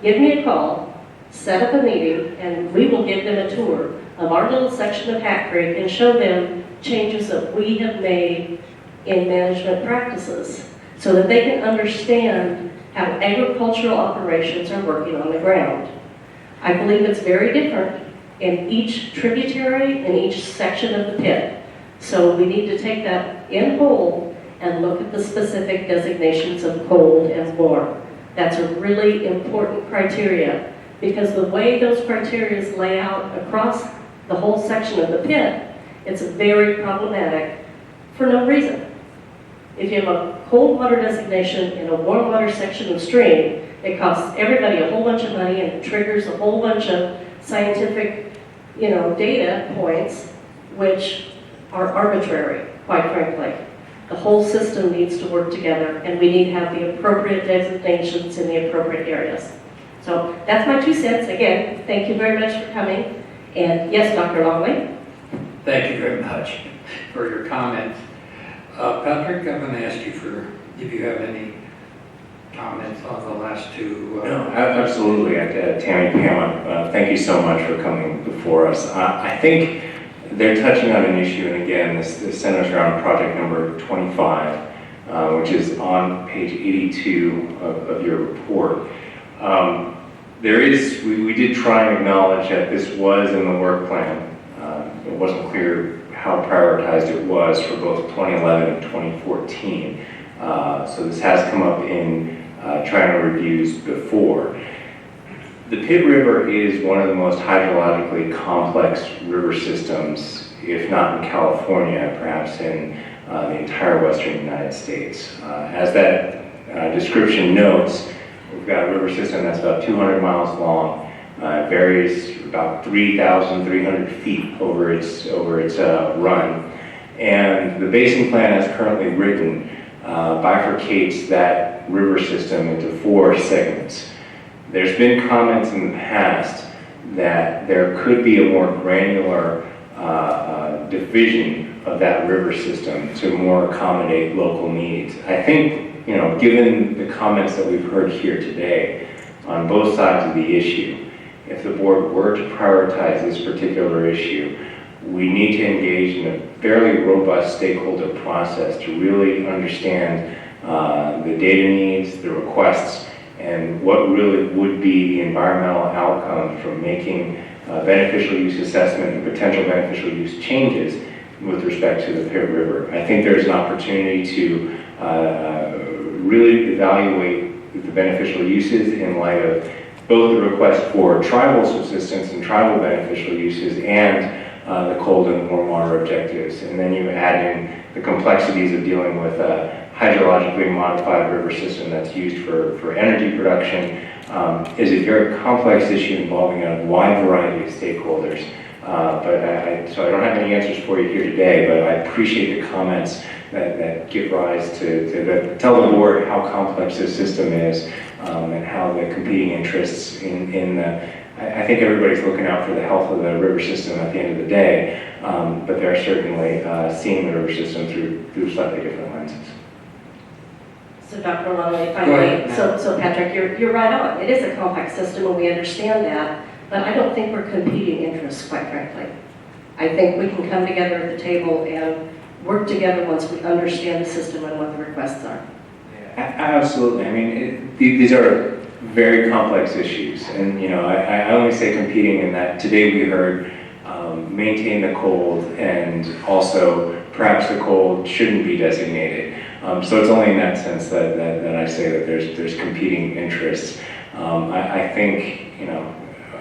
give me a call, set up a meeting, and we will give them a tour of our little section of Hat Creek and show them changes that we have made in management practices so that they can understand how agricultural operations are working on the ground. I believe it's very different in each tributary and each section of the pit. So we need to take that in whole and look at the specific designations of cold and warm. That's a really important criteria, because the way those criteria lay out across the whole section of the pit, it's very problematic for no reason. If you have a cold water designation in a warm water section of stream, it costs everybody a whole bunch of money and it triggers a whole bunch of scientific, data points, which are arbitrary, quite frankly. The whole system needs to work together, and we need to have the appropriate designations in the appropriate areas. So that's my 2 cents. Again, thank you very much for coming. And yes, Dr. Longley? Thank you very much for your comments. Patrick, I'm going to ask you if you have any comments on the last 2. No, absolutely. Tammy, Pam, thank you so much for coming before us. I think they're touching on an issue, and again, this centers around project number 25, which is on page 82 of your report. We did try and acknowledge that this was in the work plan. It wasn't clear how prioritized it was for both 2011 and 2014. So this has come up in Triennial reviews before. The Pitt River is one of the most hydrologically complex river systems, if not in California, perhaps in the entire western United States. As that description notes, we've got a river system that's about 200 miles long. It varies about 3,300 feet over its run. And the basin plan as currently written bifurcates that river system into 4 segments. There's been comments in the past that there could be a more granular division of that river system to more accommodate local needs. I think, given the comments that we've heard here today on both sides of the issue, if the board were to prioritize this particular issue, we need to engage in a fairly robust stakeholder process to really understand the data needs, the requests, and what really would be the environmental outcome from making beneficial use assessment and potential beneficial use changes with respect to the Pitt River. I think there's an opportunity to really evaluate the beneficial uses in light of both the request for tribal subsistence and tribal beneficial uses and the cold and warm water objectives. And then you add in the complexities of dealing with a hydrologically modified river system that's used for energy production. Is a very complex issue involving a wide variety of stakeholders. So I don't have any answers for you here today, but I appreciate the comments that give rise to tell the board how complex this system is and how the competing interests in the I think everybody's looking out for the health of the river system at the end of the day, but they're certainly seeing the river system through slightly different lenses. So Dr. Longley, if I Go may, ahead. so Patrick, you're right on. It is a complex system and we understand that, but I don't think we're competing interests, quite frankly. I think we can come together at the table and work together once we understand the system and what the requests are. Absolutely. I mean, these are very complex issues, and I only say competing in that today we heard maintain the cold, and also perhaps the cold shouldn't be designated. So it's only in that sense that I say that there's competing interests. I think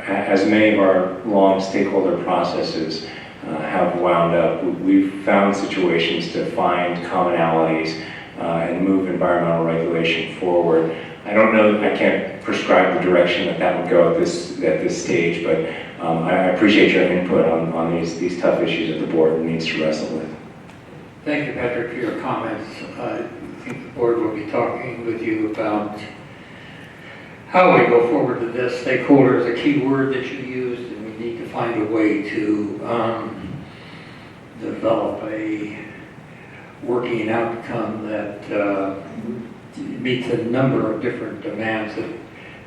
as many of our long stakeholder processes have wound up, we've found situations to find commonalities and move environmental regulation forward. I don't know, I can't prescribe the direction that would go at this stage, but I appreciate your input on these tough issues that the board needs to wrestle with. Thank you, Patrick, for your comments. I think the board will be talking with you about how we go forward with this. Stakeholder is a key word that you used, and we need to find a way to develop a working outcome that meets a number of different demands that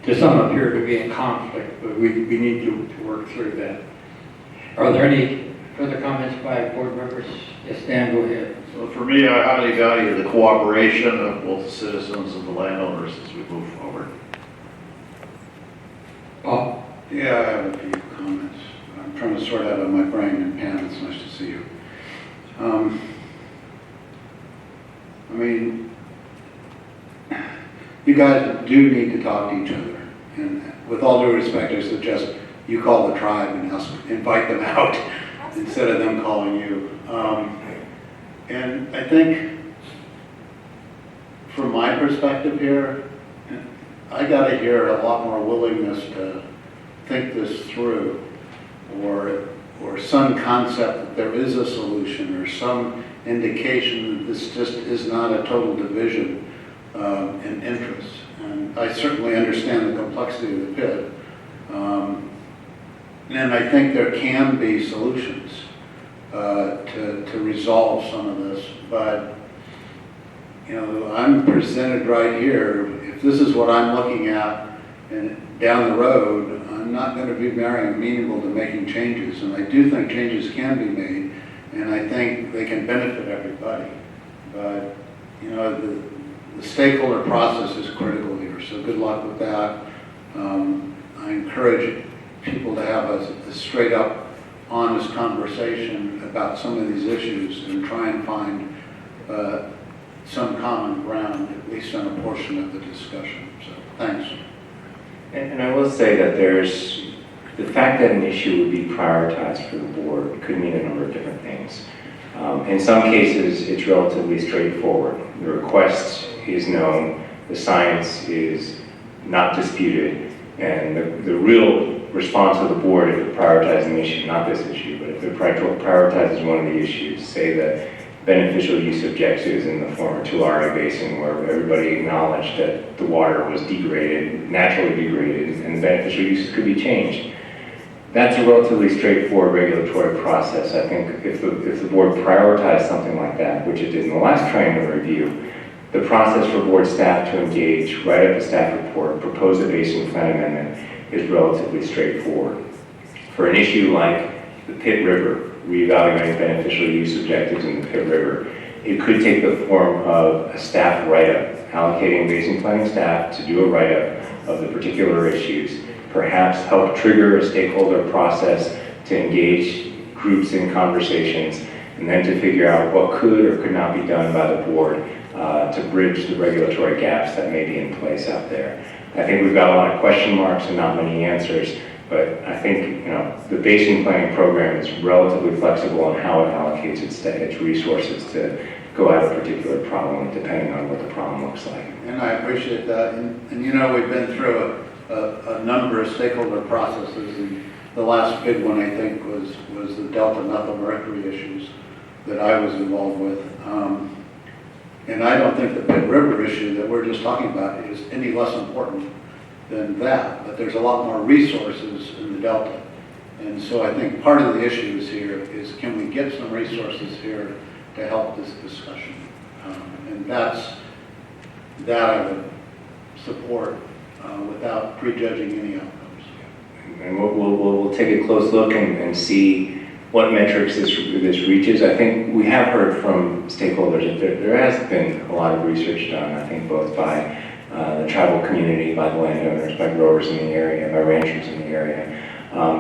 to some appear to be in conflict, but we need to work through that. Are there any further comments by board members? Yes, Dan, go ahead. So for me, I highly value the cooperation of both the citizens and the landowners as we move forward. Paul? Yeah, I have a few comments. I'm trying to sort out of my brain, and Pam, it's nice to see you. I mean, you guys do need to talk to each other. And with all due respect, I suggest you call the tribe and invite them out instead of them calling you. And I think, from my perspective here, I got to hear a lot more willingness to think this through, or some concept that there is a solution, or some indication that this just is not a total division in interest. And I certainly understand the complexity of the pit. And I think there can be solutions to resolve some of this. But, you know, I'm presented right here. If this is what I'm looking at and down the road, I'm not going to be very amenable to making changes. And I do think changes can be made, and I think they can benefit everybody. But, you know, the stakeholder process is critical here, so good luck with that. I encourage people to have a straight up, honest conversation about some of these issues and try and find some common ground, at least on a portion of the discussion. So, thanks. And I will say that there's, the fact that an issue would be prioritized for the board could mean a number of different things. In some cases, it's relatively straightforward. The request is known, the science is not disputed, and the real response of the board, if it prioritizes an issue, not this issue, but if it prioritizes one of the issues, say the beneficial use objectives in the former Tulare Basin, where everybody acknowledged that the water was degraded, naturally degraded, and the beneficial uses could be changed. That's a relatively straightforward regulatory process. I think if the board prioritized something like that, which it did in the last triennial review, the process for board staff to engage, write up a staff report, propose a basin plan amendment is relatively straightforward. For an issue like the Pitt River, reevaluating beneficial use objectives in the Pitt River, it could take the form of a staff write-up, allocating basin planning staff to do a write-up of the particular issues, perhaps help trigger a stakeholder process to engage groups in conversations, and then to figure out what could or could not be done by the board to bridge the regulatory gaps that may be in place out there. I think we've got a lot of question marks and not many answers, but I think, you know, the basin planning program is relatively flexible on how it allocates its resources to go at a particular problem, depending on what the problem looks like. And I appreciate that. And you know, we've been through a number of stakeholder processes, and the last big one, I think, was the Delta methyl mercury issues that I was involved with. And I don't think the Pitt River issue that we're just talking about is any less important than that, but there's a lot more resources in the Delta. And so I think part of the issues here is, can we get some resources here to help this discussion? And that I would support without prejudging any outcomes. And we'll take a close look and see what metrics this reaches. I think we have heard from stakeholders that there has been a lot of research done, I think both by the tribal community, by the landowners, by growers in the area, by ranchers in the area.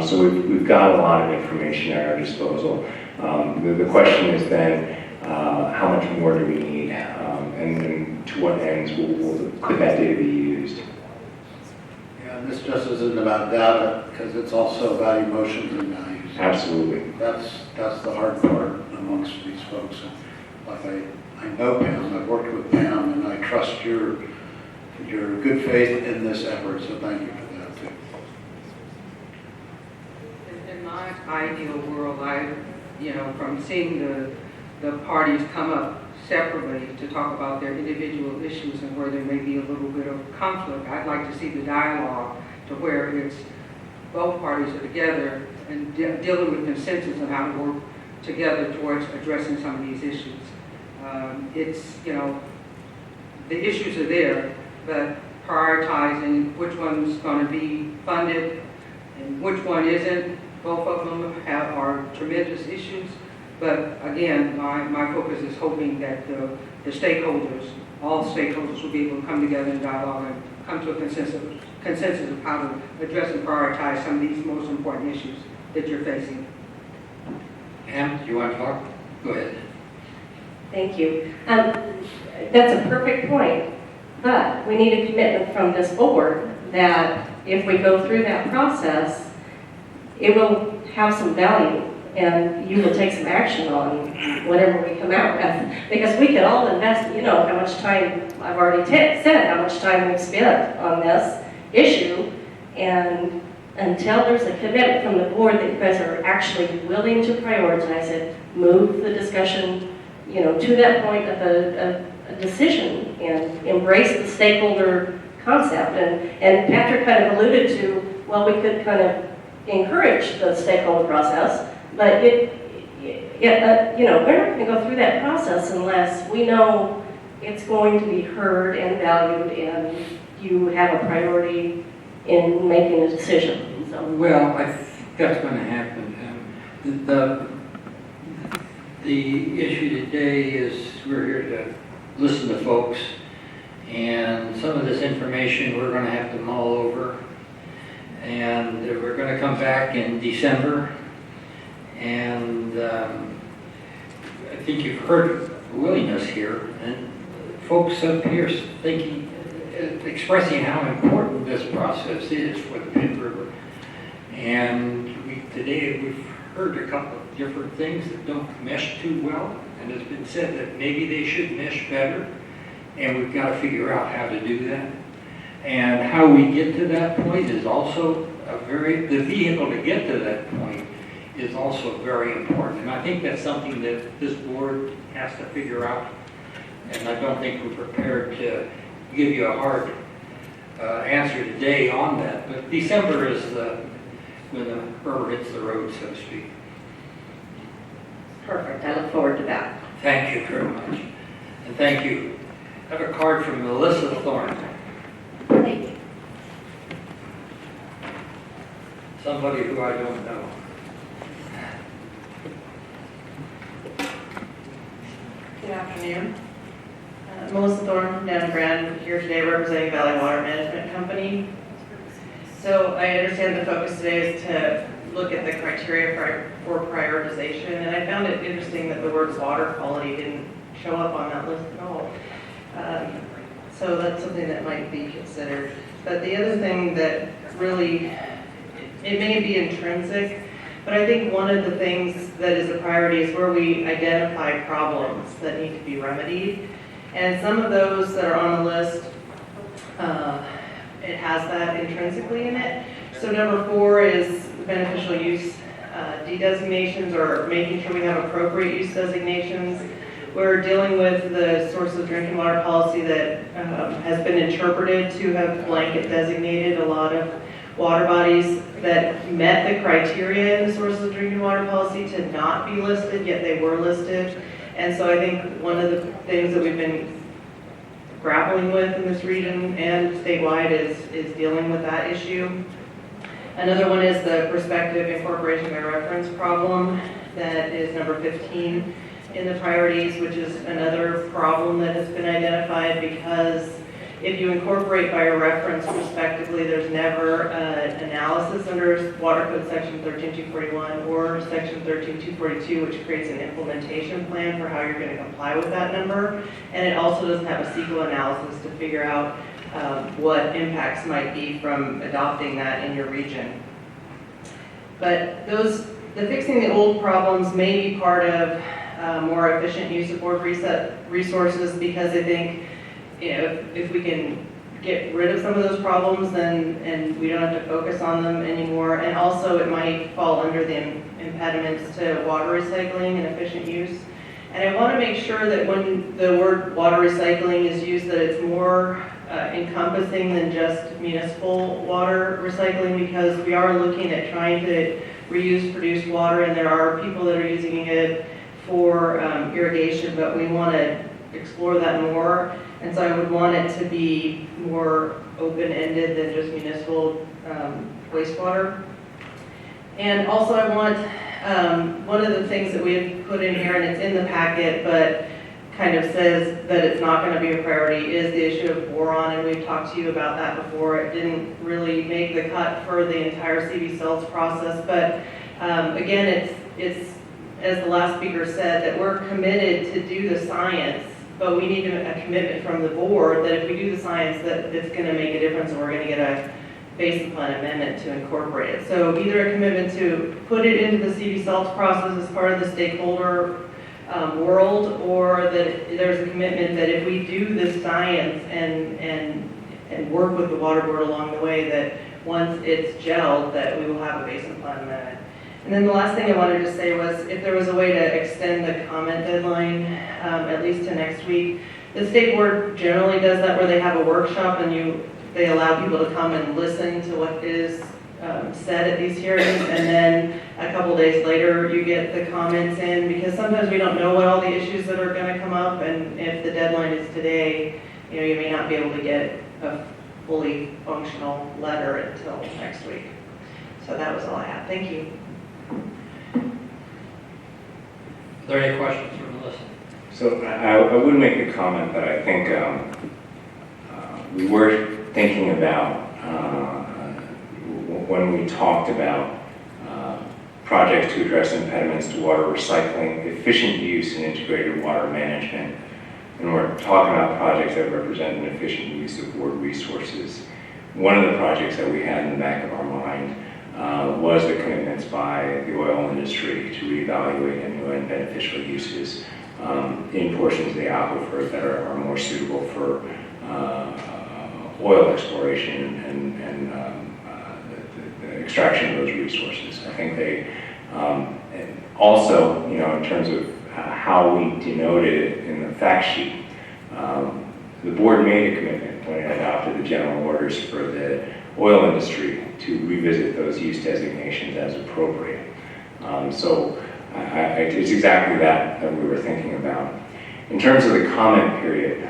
So we've got a lot of information at our disposal. The question is then, how much more do we need? And to what ends could that data be used? Yeah, and this just isn't about data, because it's also about emotions and values. Absolutely. That's the hard part amongst these folks. And like I know Pam, I've worked with Pam, and I trust your good faith in this effort, so thank you for that too. In my ideal world, from seeing the parties come up separately to talk about their individual issues and where there may be a little bit of conflict, I'd like to see the dialogue to where it's both parties are together and dealing with consensus on how to work together towards addressing some of these issues. The issues are there, but prioritizing which one's going to be funded and which one isn't, both of them are tremendous issues. But again, my focus is hoping that the stakeholders, all stakeholders, will be able to come together in dialogue and come to a consensus of how to address and prioritize some of these most important issues that you're facing. Pam, do you want to talk? Go ahead. Thank you. That's a perfect point, but we need a commitment from this board that if we go through that process, it will have some value and you will take some action on whatever we come out with. Because we could all invest, you know, how much time, I've already said how much time we've spent on this issue, and until there's a commitment from the board that you guys are actually willing to prioritize it, move the discussion, you know, to that point of a decision and embrace the stakeholder concept. And Patrick kind of alluded to, well, we could kind of encourage the stakeholder process, but you know, we're not going to go through that process unless we know it's going to be heard and valued and you have a priority in making a decision. So. Well, I think that's going to happen. The issue today is we're here to listen to folks, and some of this information we're going to have to mull over, and we're going to come back in December, and I think you've heard willingness here, and folks up here thinking, expressing how important this process is for the Pitt River. And today we've heard a couple of different things that don't mesh too well, and it's been said that maybe they should mesh better, and we've got to figure out how to do that. And how we get to that point is also the vehicle to get to that point is also very important. And I think that's something that this board has to figure out, and I don't think we're prepared to give you a hard answer today on that. But December is when the rubber hits the road, so to speak. Perfect. I look forward to that. Thank you very much. And thank you. I have a card from Melissa Thorne. Thank you. Somebody who I don't know. Good afternoon. Melissa Thorne from Dan Brand, here today representing Valley Water Management Company. So I understand the focus today is to look at the criteria for prioritization, and I found it interesting that the word water quality didn't show up on that list at all. So that's something that might be considered. But the other thing that really, it may be intrinsic, but I think one of the things that is a priority is where we identify problems that need to be remedied. And some of those that are on the list, it has that intrinsically in it. So number 4 is beneficial use dedesignations, or making sure we have appropriate use designations. We're dealing with the source of drinking water policy that has been interpreted to have blanket designated a lot of water bodies that met the criteria in the source of drinking water policy to not be listed, yet they were listed. And so I think one of the things that we've been grappling with in this region and statewide is dealing with that issue. Another one is the prospective incorporation by reference problem. That is number 15 in the priorities, which is another problem that has been identified, because if you incorporate by reference prospectively, there's never an analysis under Water Code Section 13241 or Section 13242, which creates an implementation plan for how you're going to comply with that number. And it also doesn't have a CEQA analysis to figure out what impacts might be from adopting that in your region. But the fixing the old problems may be part of more efficient use of board resources, because I think, you know, if we can get rid of some of those problems, then and we don't have to focus on them anymore. And also it might fall under the impediments to water recycling and efficient use. And I want to make sure that when the word water recycling is used, that it's more encompassing than just municipal water recycling, because we are looking at trying to reuse produced water, and there are people that are using it for irrigation, but we want to explore that more. And so I would want it to be more open-ended than just municipal wastewater. And also I want, one of the things that we have put in here, and it's in the packet, but kind of says that it's not going to be a priority, is the issue of boron, and we've talked to you about that before. It didn't really make the cut for the entire CV cells process, but again, it's, as the last speaker said, that we're committed to do the science, but we need a commitment from the board that if we do the science, that it's going to make a difference and we're going to get basin plan amendment to incorporate it. So either a commitment to put it into the CV salts process as part of the stakeholder world, or that there's a commitment that if we do this science and work with the water board along the way, that once it's gelled, that we will have a basin plan amendment. And then the last thing I wanted to say was if there was a way to extend the comment deadline at least to next week. The state board generally does that where they have a workshop and they allow people to come and listen to what is said at these hearings, and then a couple days later you get the comments in, because sometimes we don't know what all the issues that are going to come up, and if the deadline is today, you may not be able to get a fully functional letter until next week. So that was all I have. Thank you. Are there any questions from Melissa? So I would make the comment that I think we were thinking about when we talked about projects to address impediments to water recycling, efficient use, and integrated water management. And we're talking about projects that represent an efficient use of board resources. One of the projects that we had in the back of our mind was the commitments by the oil industry to reevaluate and beneficial uses in portions of the aquifer that are more suitable for oil exploration and the extraction of those resources. I think they also, in terms of how we denoted it in the fact sheet, the board made a commitment when it adopted the general orders for the oil industry to revisit those use designations as appropriate. So it's exactly that we were thinking about. In terms of the comment period,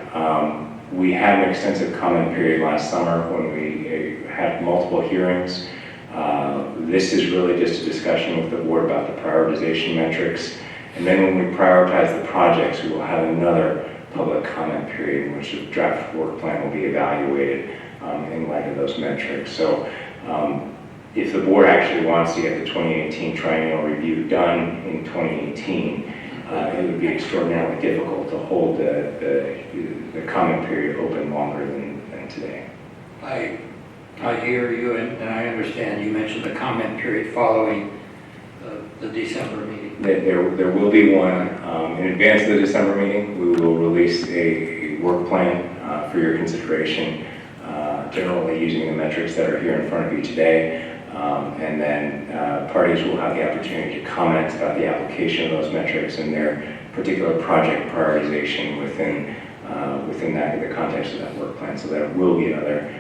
we had an extensive comment period last summer when we had multiple hearings. This is really just a discussion with the board about the prioritization metrics. And then when we prioritize the projects, we will have another public comment period in which the draft work plan will be evaluated in light of those metrics. So if the board actually wants to get the 2018 triennial review done in 2018, it would be extraordinarily difficult to hold the comment period open longer than today. I hear you, and I understand you mentioned the comment period following the December meeting. There will be one. In advance of the December meeting, we will release a work plan for your consideration, generally using the metrics that are here in front of you today. And then parties will have the opportunity to comment about the application of those metrics and their particular project prioritization within the context of that work plan. So there will be another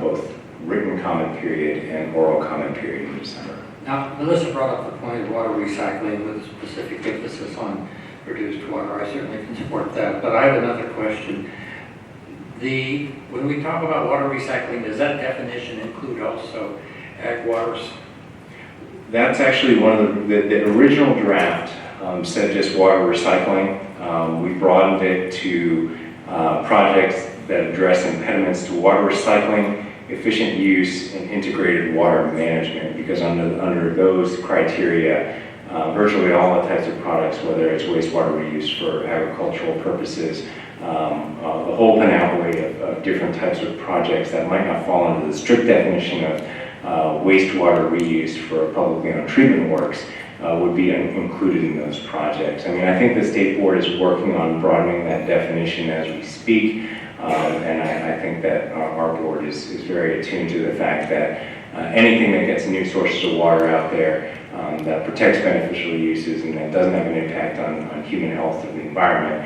both written comment period and oral comment period in December. Now, Melissa brought up the point of water recycling with a specific emphasis on reduced water. I certainly can support that, but I have another question. When we talk about water recycling, does that definition include also ag waters? That's actually one of the original draft said just water recycling. We broadened it to projects that address impediments to water recycling, efficient use, and integrated water management, because under those criteria, virtually all the types of products, whether it's wastewater reuse for agricultural purposes, the whole panoply of different types of projects that might not fall under the strict definition of wastewater reuse for publicly owned treatment works would be included in those projects. I mean, I think the state board is working on broadening that definition as we speak, and I think that our board is very attuned to the fact that anything that gets new sources of water out there that protects beneficial uses and that doesn't have an impact on human health and the environment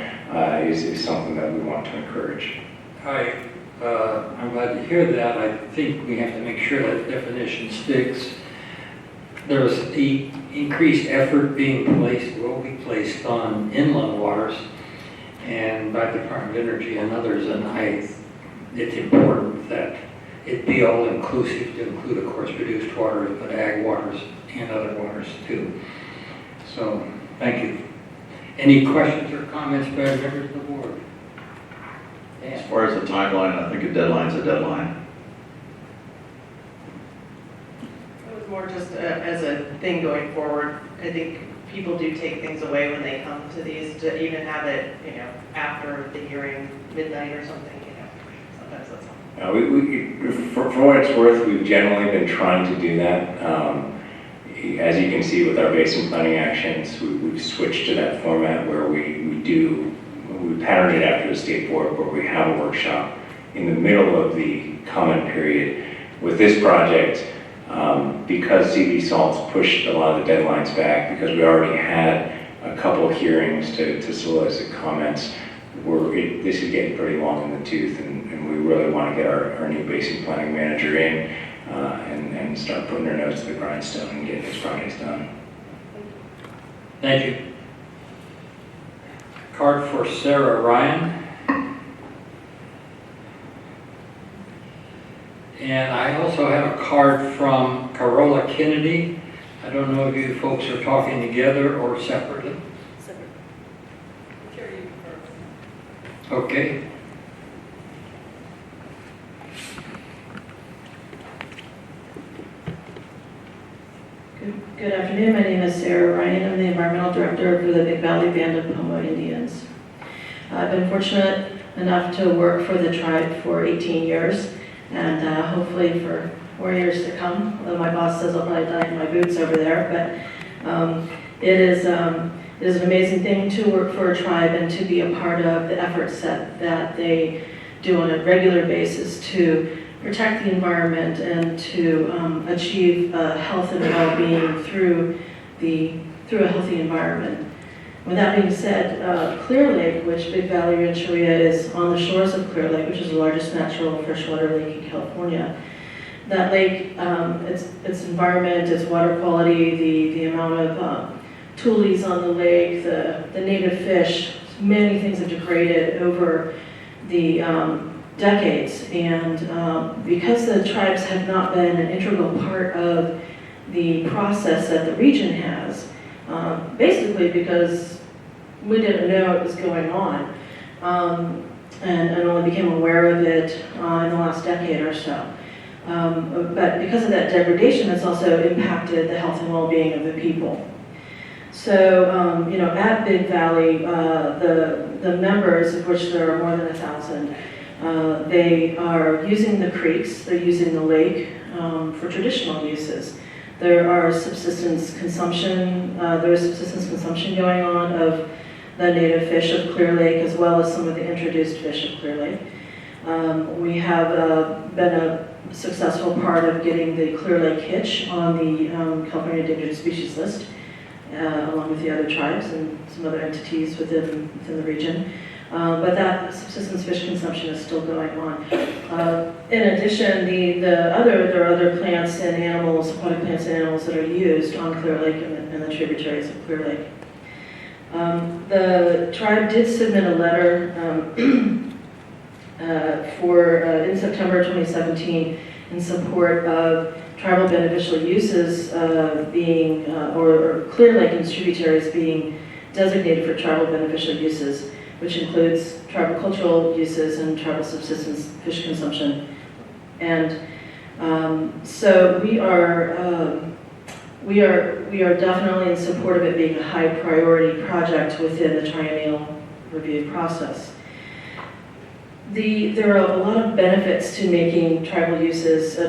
is something that we want to encourage. I'm glad to hear that. I think we have to make sure that definition sticks. There's the increased effort will be placed on inland waters and by the Department of Energy and others, and it's important that it be all inclusive to include, of course, produced waters, but ag waters and other waters too. So, thank you. Any questions or comments by members of the board? As far as the timeline, I think a deadline's a deadline. It was more just as a thing going forward. I think people do take things away when they come to these, to even have it, after the hearing, midnight or something, So sometimes that's all. For what it's worth, we've generally been trying to do that. As you can see with our basin planning actions, we've switched to that format where we pattern it after the state board, where we have a workshop in the middle of the comment period. With this project, because CV Salts pushed a lot of the deadlines back, because we already had a couple hearings to solicit comments, this is getting pretty long in the tooth, and we really want to get our new basin planning manager in and start putting our nose to the grindstone and getting these projects done. Thank you. Card for Sarah Ryan. And I also have a card from Carola Kennedy. I don't know if you folks are talking together or separately. Separate. Sure, you first. Okay. Good afternoon. My name is Sarah Ryan. I'm the Environmental Director for the Big Valley Band of Pomo Indians. I've been fortunate enough to work for the tribe for 18 years and hopefully for 4 years to come, although my boss says I'll probably die in my boots over there. But it is an amazing thing to work for a tribe and to be a part of the efforts that they do on a regular basis to protect the environment and to achieve health and well-being through a healthy environment. With that being said, Clear Lake, which Big Valley Rancheria is on the shores of Clear Lake, which is the largest natural freshwater lake in California. That lake, its environment, its water quality, the amount of tules on the lake, the native fish, many things have degraded over the decades, and because the tribes have not been an integral part of the process that the region has, basically because we didn't know it was going on, and only became aware of it in the last decade or so. But because of that degradation, it's also impacted the health and well-being of the people. So, at Big Valley, the members, of which there are more than 1,000, they are using the creeks, they're using the lake for traditional uses. There is subsistence consumption going on of the native fish of Clear Lake as well as some of the introduced fish of Clear Lake. We have been a successful part of getting the Clear Lake hitch on the California Endangered Species List, along with the other tribes and some other entities within the region. But that subsistence fish consumption is still going on. In addition, there are other plants and animals, aquatic plants and animals that are used on Clear Lake and the tributaries of Clear Lake. The tribe did submit a letter in September 2017 in support of tribal beneficial uses being, or Clear Lake and its tributaries being designated for tribal beneficial uses, which includes tribal cultural uses and tribal subsistence fish consumption. And so we are definitely in support of it being a high priority project within the Triennial review process. There are a lot of benefits to making tribal uses a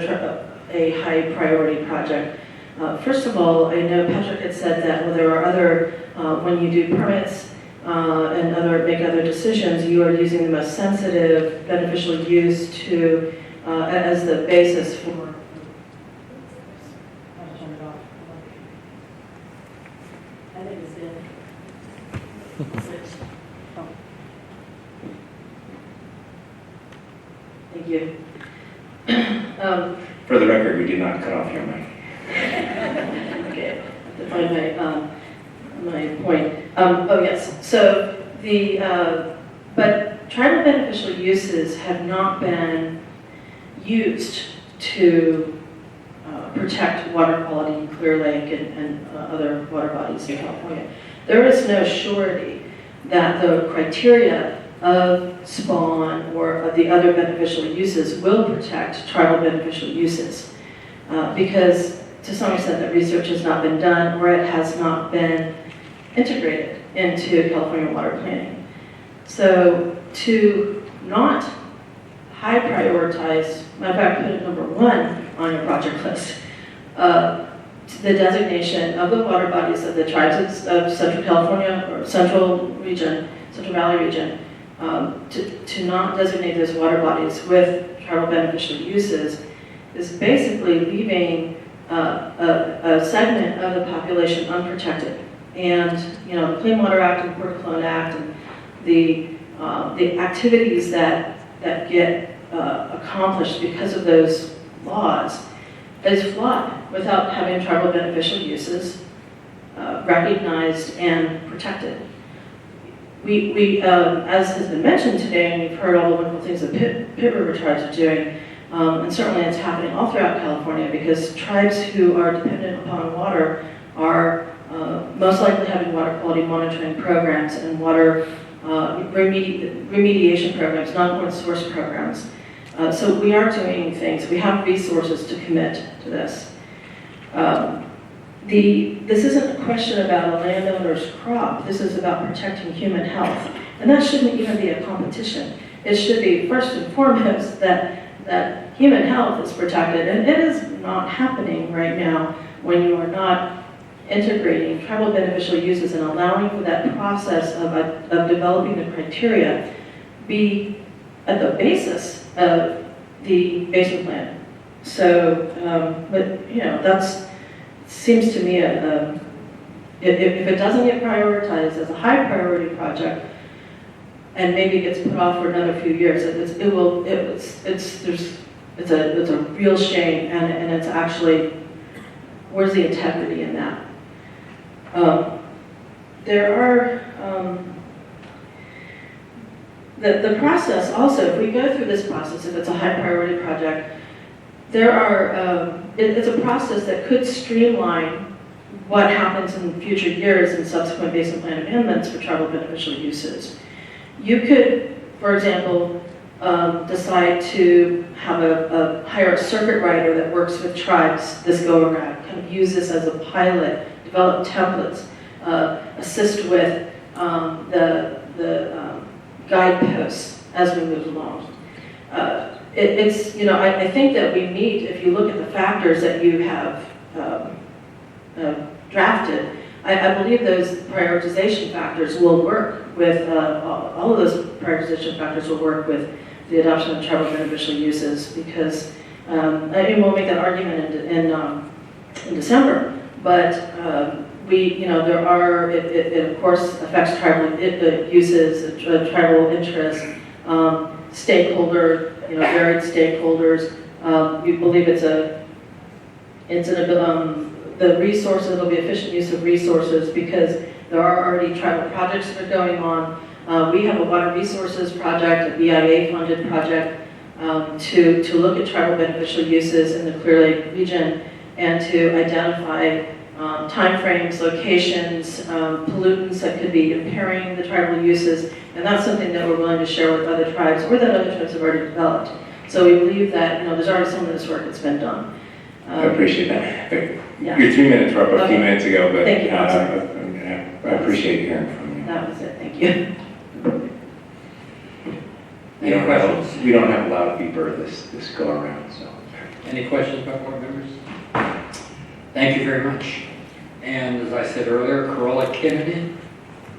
high priority project. First of all, I know Patrick had said that there are other, when you do permits and make other decisions, you are using the most sensitive beneficial use to as the basis for. I think it's good. Thank you. For the record, we did not cut off your mic. Okay, to find my point. Oh yes, so but tribal beneficial uses have not been used to protect water quality in Clear Lake and other water bodies in California. There is no surety that the criteria of spawn or of the other beneficial uses will protect tribal beneficial uses because to some extent that research has not been done or it has not been integrated into California water planning. So to not high prioritize, matter of fact, put it number 1 on your project list, the designation of the water bodies of the tribes of Central California or Central Valley region, to not designate those water bodies with tribal beneficial uses is basically leaving a segment of the population unprotected. And, you know, the Clean Water Act and Port Cologne Act and the activities that get accomplished because of those laws is flawed without having tribal beneficial uses recognized and protected. We as has been mentioned today, and you've heard all the wonderful things that Pitt River tribes are doing, and certainly it's happening all throughout California because tribes who are dependent upon water are most likely having water quality monitoring programs and water remediation programs, non-point source programs. So we are doing things. We have resources to commit to this. This isn't a question about a landowner's crop. This is about protecting human health. And that shouldn't even be a competition. It should be first and foremost that human health is protected. And it is not happening right now when you are not integrating tribal beneficial uses and allowing for that process of developing the criteria be at the basis of the basin plan. So, but you know, that's seems to me if it doesn't get prioritized as a high priority project and maybe gets put off for another few years, it's a real shame, and it's actually, where's the integrity in that? There are the process also, if we go through this process, if it's a high priority project, there are, it's a process that could streamline what happens in future years in subsequent basin plan amendments for tribal beneficial uses. You could, for example, decide to hire a circuit rider that works with tribes this go around, kind of use this as a pilot, develop templates, assist with the guideposts as we move along. It's, you know, I think that we need, if you look at the factors that you have drafted, I believe those prioritization factors will work with, all of those prioritization factors will work with the adoption of tribal beneficial uses because, and we'll make that argument in December, but you know, there are, it of course affects tribal uses, tribal interests, stakeholder, you know, varied stakeholders. We believe the resources, it'll be efficient use of resources because there are already tribal projects that are going on. We have a water resources project, a BIA-funded project, to look at tribal beneficial uses in the Clear Lake region and to identify timeframes, locations, pollutants that could be impairing the tribal uses, and that's something that we're willing to share with other tribes or that other tribes have already developed. So we believe that, you know, there's already some of this work that's been done. I appreciate that. Yeah. Your 3 minutes were up a few minutes ago, but Thank you. I appreciate hearing from you. That was it, thank you. Any questions? We don't have a lot of beeper this go around, so. Any questions by board members? Thank you very much. And as I said earlier, Corolla Kennedy.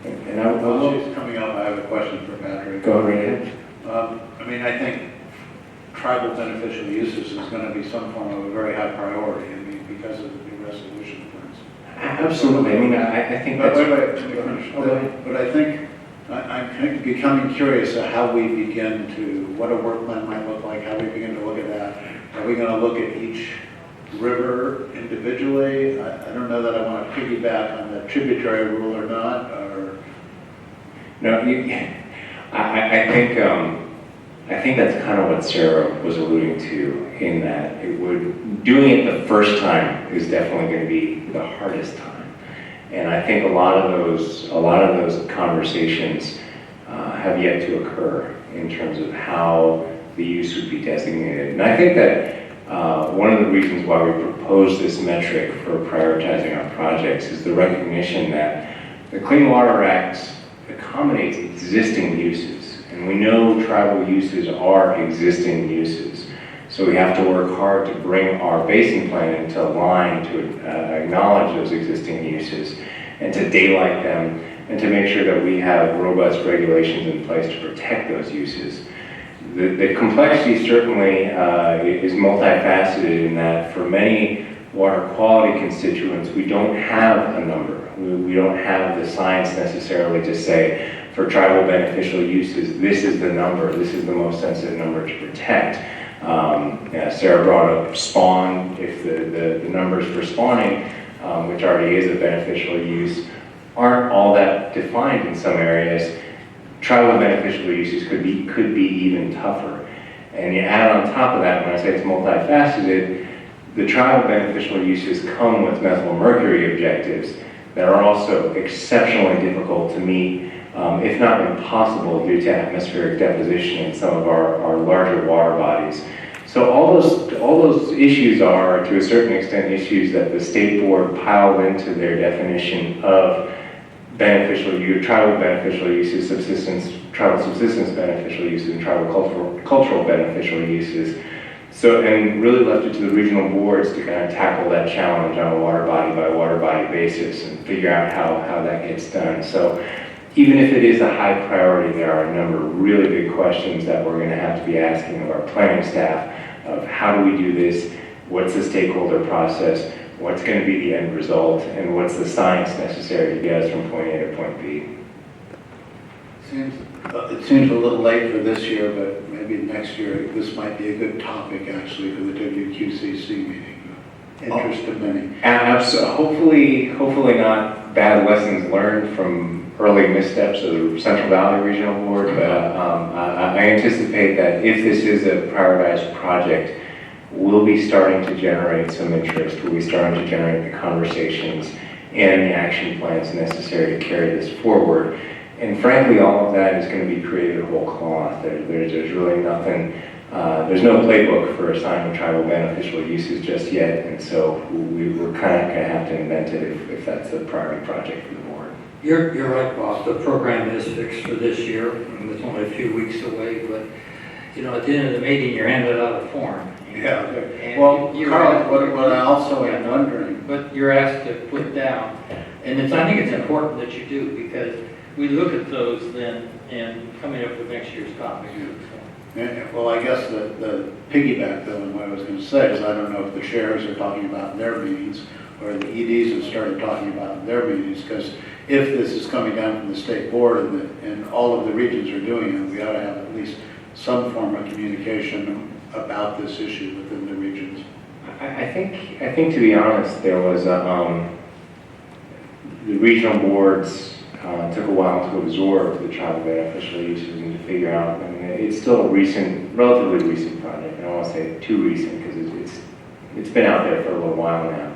And I will. While she's coming up, I have a question for Patrick. Go right ahead. I mean, I think tribal beneficial uses is going to be some form of a very high priority, I mean, because of the new resolution, for instance. Absolutely. I mean, I think that's. Wait, let me finish. But I think I'm becoming curious at how we begin to, what a work plan might look like, how we begin to look at that. Are we going to look at each river individually? I don't know that I want to piggyback on the tributary rule or not, or... No, I think that's kind of what Sarah was alluding to, in that doing it the first time is definitely going to be the hardest time. And I think a lot of those conversations have yet to occur in terms of how the use would be designated. And I think that one of the reasons why we propose this metric for prioritizing our projects is the recognition that the Clean Water Act accommodates existing uses. And we know tribal uses are existing uses. So we have to work hard to bring our basin plan into line to acknowledge those existing uses and to daylight them and to make sure that we have robust regulations in place to protect those uses. The complexity certainly is multifaceted in that for many water quality constituents, we don't have a number. We don't have the science necessarily to say, for tribal beneficial uses, this is the number, this is the most sensitive number to protect. Sarah brought up spawn. If the numbers for spawning, which already is a beneficial use, aren't all that defined in some areas, tribal beneficial uses could be even tougher. And you add on top of that, when I say it's multifaceted, the tribal beneficial uses come with methylmercury objectives that are also exceptionally difficult to meet, if not impossible due to atmospheric deposition in some of our larger water bodies. So all those issues are, to a certain extent, issues that the state board piled into their definition of beneficial use, tribal beneficial uses, tribal subsistence beneficial uses, and tribal cultural beneficial uses. So, and really left it to the regional boards to kind of tackle that challenge on a water body by water body basis and figure out how that gets done. So even if it is a high priority, there are a number of really big questions that we're going to have to be asking of our planning staff of how do we do this, what's the stakeholder process, what's going to be the end result, and what's the science necessary to get us from point A to point B. It seems a little late for this year, but maybe next year this might be a good topic actually for the WQCC meeting. Interest of many. Hopefully not bad lessons learned from early missteps of the Central Valley Regional Board, but I anticipate that if this is a prioritized project, we'll be starting to generate some interest. We'll be starting to generate the conversations and the action plans necessary to carry this forward. And frankly, all of that is going to be created whole cloth. There's really nothing, there's no playbook for assigning tribal beneficial uses just yet, and so we're kind of going to have to invent it if that's a priority project for the board. You're right, Bob. The program is fixed for this year, and it's only a few weeks away, but you know, at the end of the meeting, you're handed out a form. Yeah. And Well, you're Carl, asked- what I also am wondering, But you're asked to put down, and I think it's important that you do, because we look at those then and coming up with next year's topic. well, I guess the piggyback though on what I was going to say is I don't know if the chairs are talking about in their meetings or the EDs have started talking about in their meetings, because if this is coming down from the state board and all of the regions are doing it, we ought to have at least some form of communication about this issue within the regions. I think to be honest, there was the regional boards took a while to absorb the tribal beneficial uses and to figure out. I mean, it's still a relatively recent project. I don't want to say too recent because it's been out there for a little while now.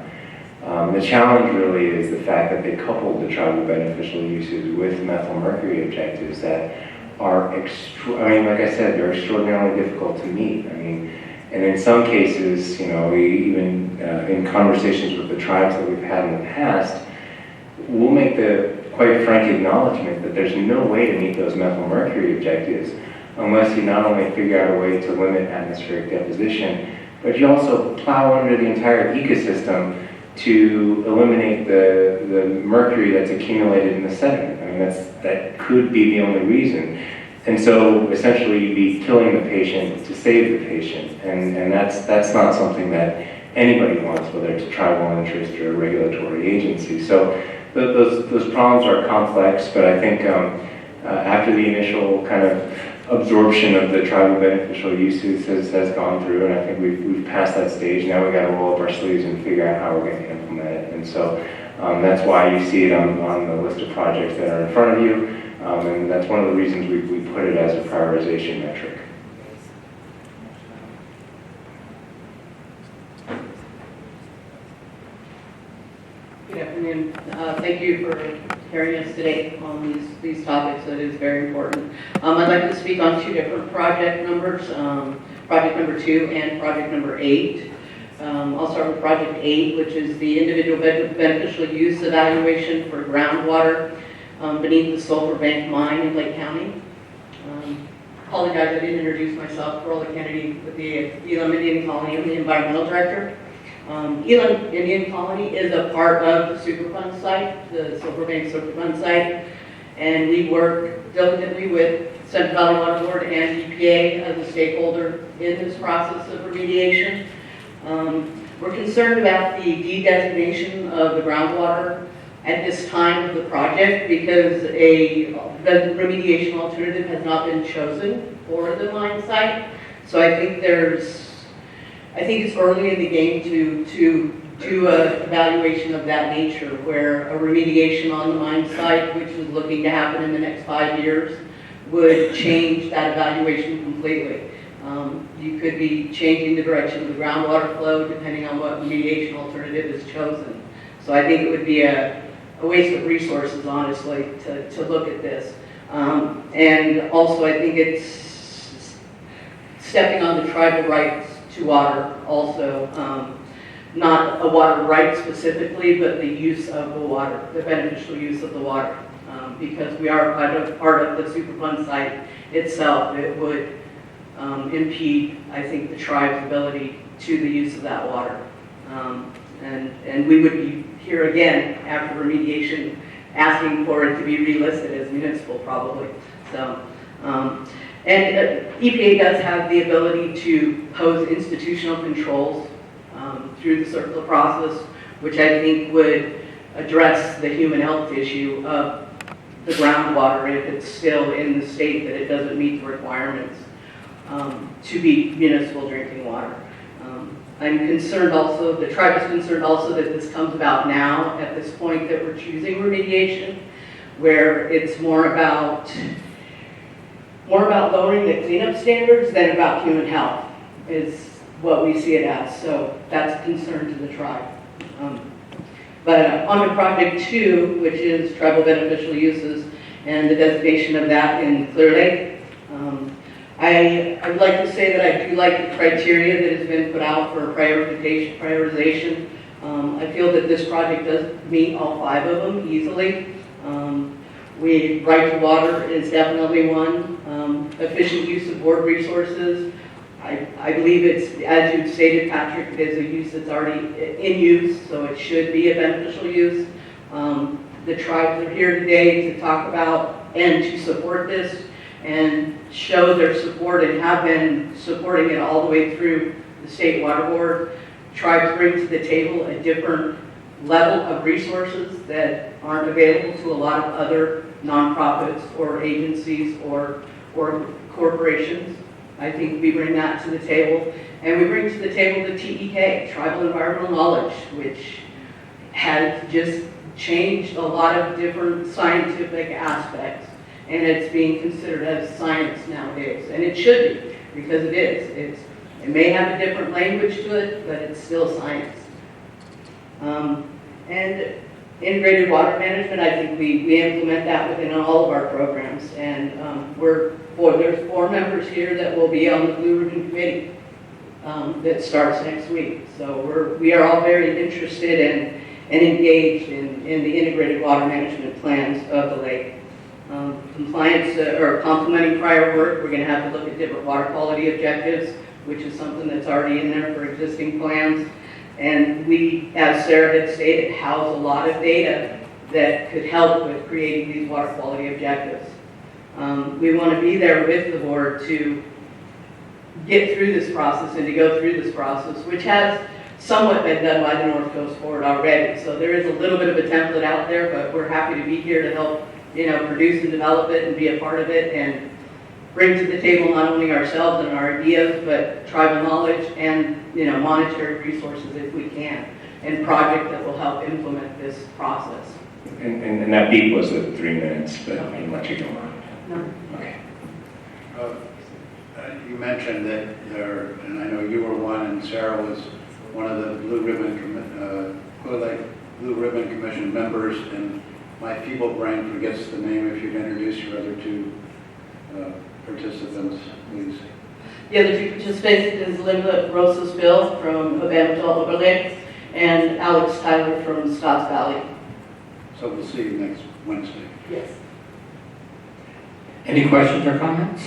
The challenge really is the fact that they coupled the tribal beneficial uses with methylmercury objectives that are, like I said, they're extraordinarily difficult to meet. And in some cases, you know, even in conversations with the tribes that we've had in the past, we'll make the quite frank acknowledgement that there's no way to meet those methylmercury objectives unless you not only figure out a way to limit atmospheric deposition, but you also plow under the entire ecosystem to eliminate the mercury that's accumulated in the sediment. I mean, that could be the only reason. And so essentially you'd be killing the patient to save the patient. And that's not something that anybody wants, whether it's a tribal interest or a regulatory agency. So those problems are complex, but I think after the initial kind of absorption of the tribal beneficial uses has gone through, and I think we've passed that stage. Now we got to roll up our sleeves and figure out how we're going to implement it. And so that's why you see it on the list of projects that are in front of you, and that's one of the reasons we put it as a prioritization metric. Good afternoon. Thank you for hearing us today on these topics. That is very important. I'd like to speak on two different project numbers, project number 2 and project number 8. I'll start with project 8, which is the individual beneficial use evaluation for groundwater beneath the Sulphur Bank mine in Lake County. Apologize, I didn't introduce myself. Carla Kennedy with the Elam Indian Colony. I'm the environmental director. Elam Indian Colony is a part of the Superfund site, the Silver Bank Superfund site, and we work diligently with Central Valley Water Board and EPA as a stakeholder in this process of remediation. We're concerned about the de-designation of the groundwater at this time of the project because the remediation alternative has not been chosen for the mine site. So I think it's early in the game to do an evaluation of that nature where a remediation on the mine site, which is looking to happen in the next 5 years, would change that evaluation completely. You could be changing the direction of the groundwater flow depending on what remediation alternative is chosen. So I think it would be a waste of resources, honestly, to look at this. And also I think it's stepping on the tribal rights to water also. Not a water right specifically, but the use of the water, the beneficial use of the water. Because we are part of the Superfund site itself, it would impede, I think, the tribe's ability to the use of that water. And we would be here again after remediation asking for it to be relisted as municipal probably. So, EPA does have the ability to pose institutional controls through the circular process, which I think would address the human health issue of the groundwater if it's still in the state that it doesn't meet the requirements to be municipal drinking water. I'm concerned also, the tribe is concerned also that this comes about now at this point that we're choosing remediation, where it's more about lowering the cleanup standards than about human health is what we see it as. So that's a concern to the tribe. But on to project 2, which is tribal beneficial uses and the designation of that in Clear Lake. I would like to say that I do like the criteria that has been put out for prioritization. I feel that this project does meet all 5 of them easily. Right to water is definitely one. Efficient use of board resources. I believe it's, as you stated, Patrick, it is a use that's already in use, so it should be a beneficial use. The tribes are here today to talk about and to support this and show their support and have been supporting it all the way through the State Water Board. Tribes bring to the table a different level of resources that aren't available to a lot of other nonprofits or agencies or corporations. I think we bring that to the table. And we bring to the table the TEK, Tribal Environmental Knowledge, which has just changed a lot of different scientific aspects. And it's being considered as science nowadays. And it should be, because it is. It may have a different language to it, but it's still science. And integrated water management, I think we implement that within all of our programs. And there's 4 members here that will be on the Blue Ribbon Committee that starts next week. So we are all very interested and engaged in the integrated water management plans of the lake. Compliance or complementing prior work, we're going to have to look at different water quality objectives, which is something that's already in there for existing plans. And we, as Sarah had stated, house a lot of data that could help with creating these water quality objectives. We want to be there with the board to get through this process and to go through this process, which has somewhat been done by the North Coast Board already. So there is a little bit of a template out there, but we're happy to be here to help, produce and develop it and be a part of it and bring to the table not only ourselves and our ideas, but tribal knowledge and, monetary resources if we can, and project that will help implement this process. And that beep was with 3 minutes, but I'll let you go on. No. Okay. You mentioned that and I know you were one, and Sarah was one of the Blue Ribbon Blue Ribbon Commission members, and my feeble brain forgets the name. If you'd introduce your other 2 participants, please. The other 2 participants is Linda Rosas-Bill from Abamatal Overlake and Alex Tyler from Scotts Valley. So we'll see you next Wednesday. Yes. Any questions or comments?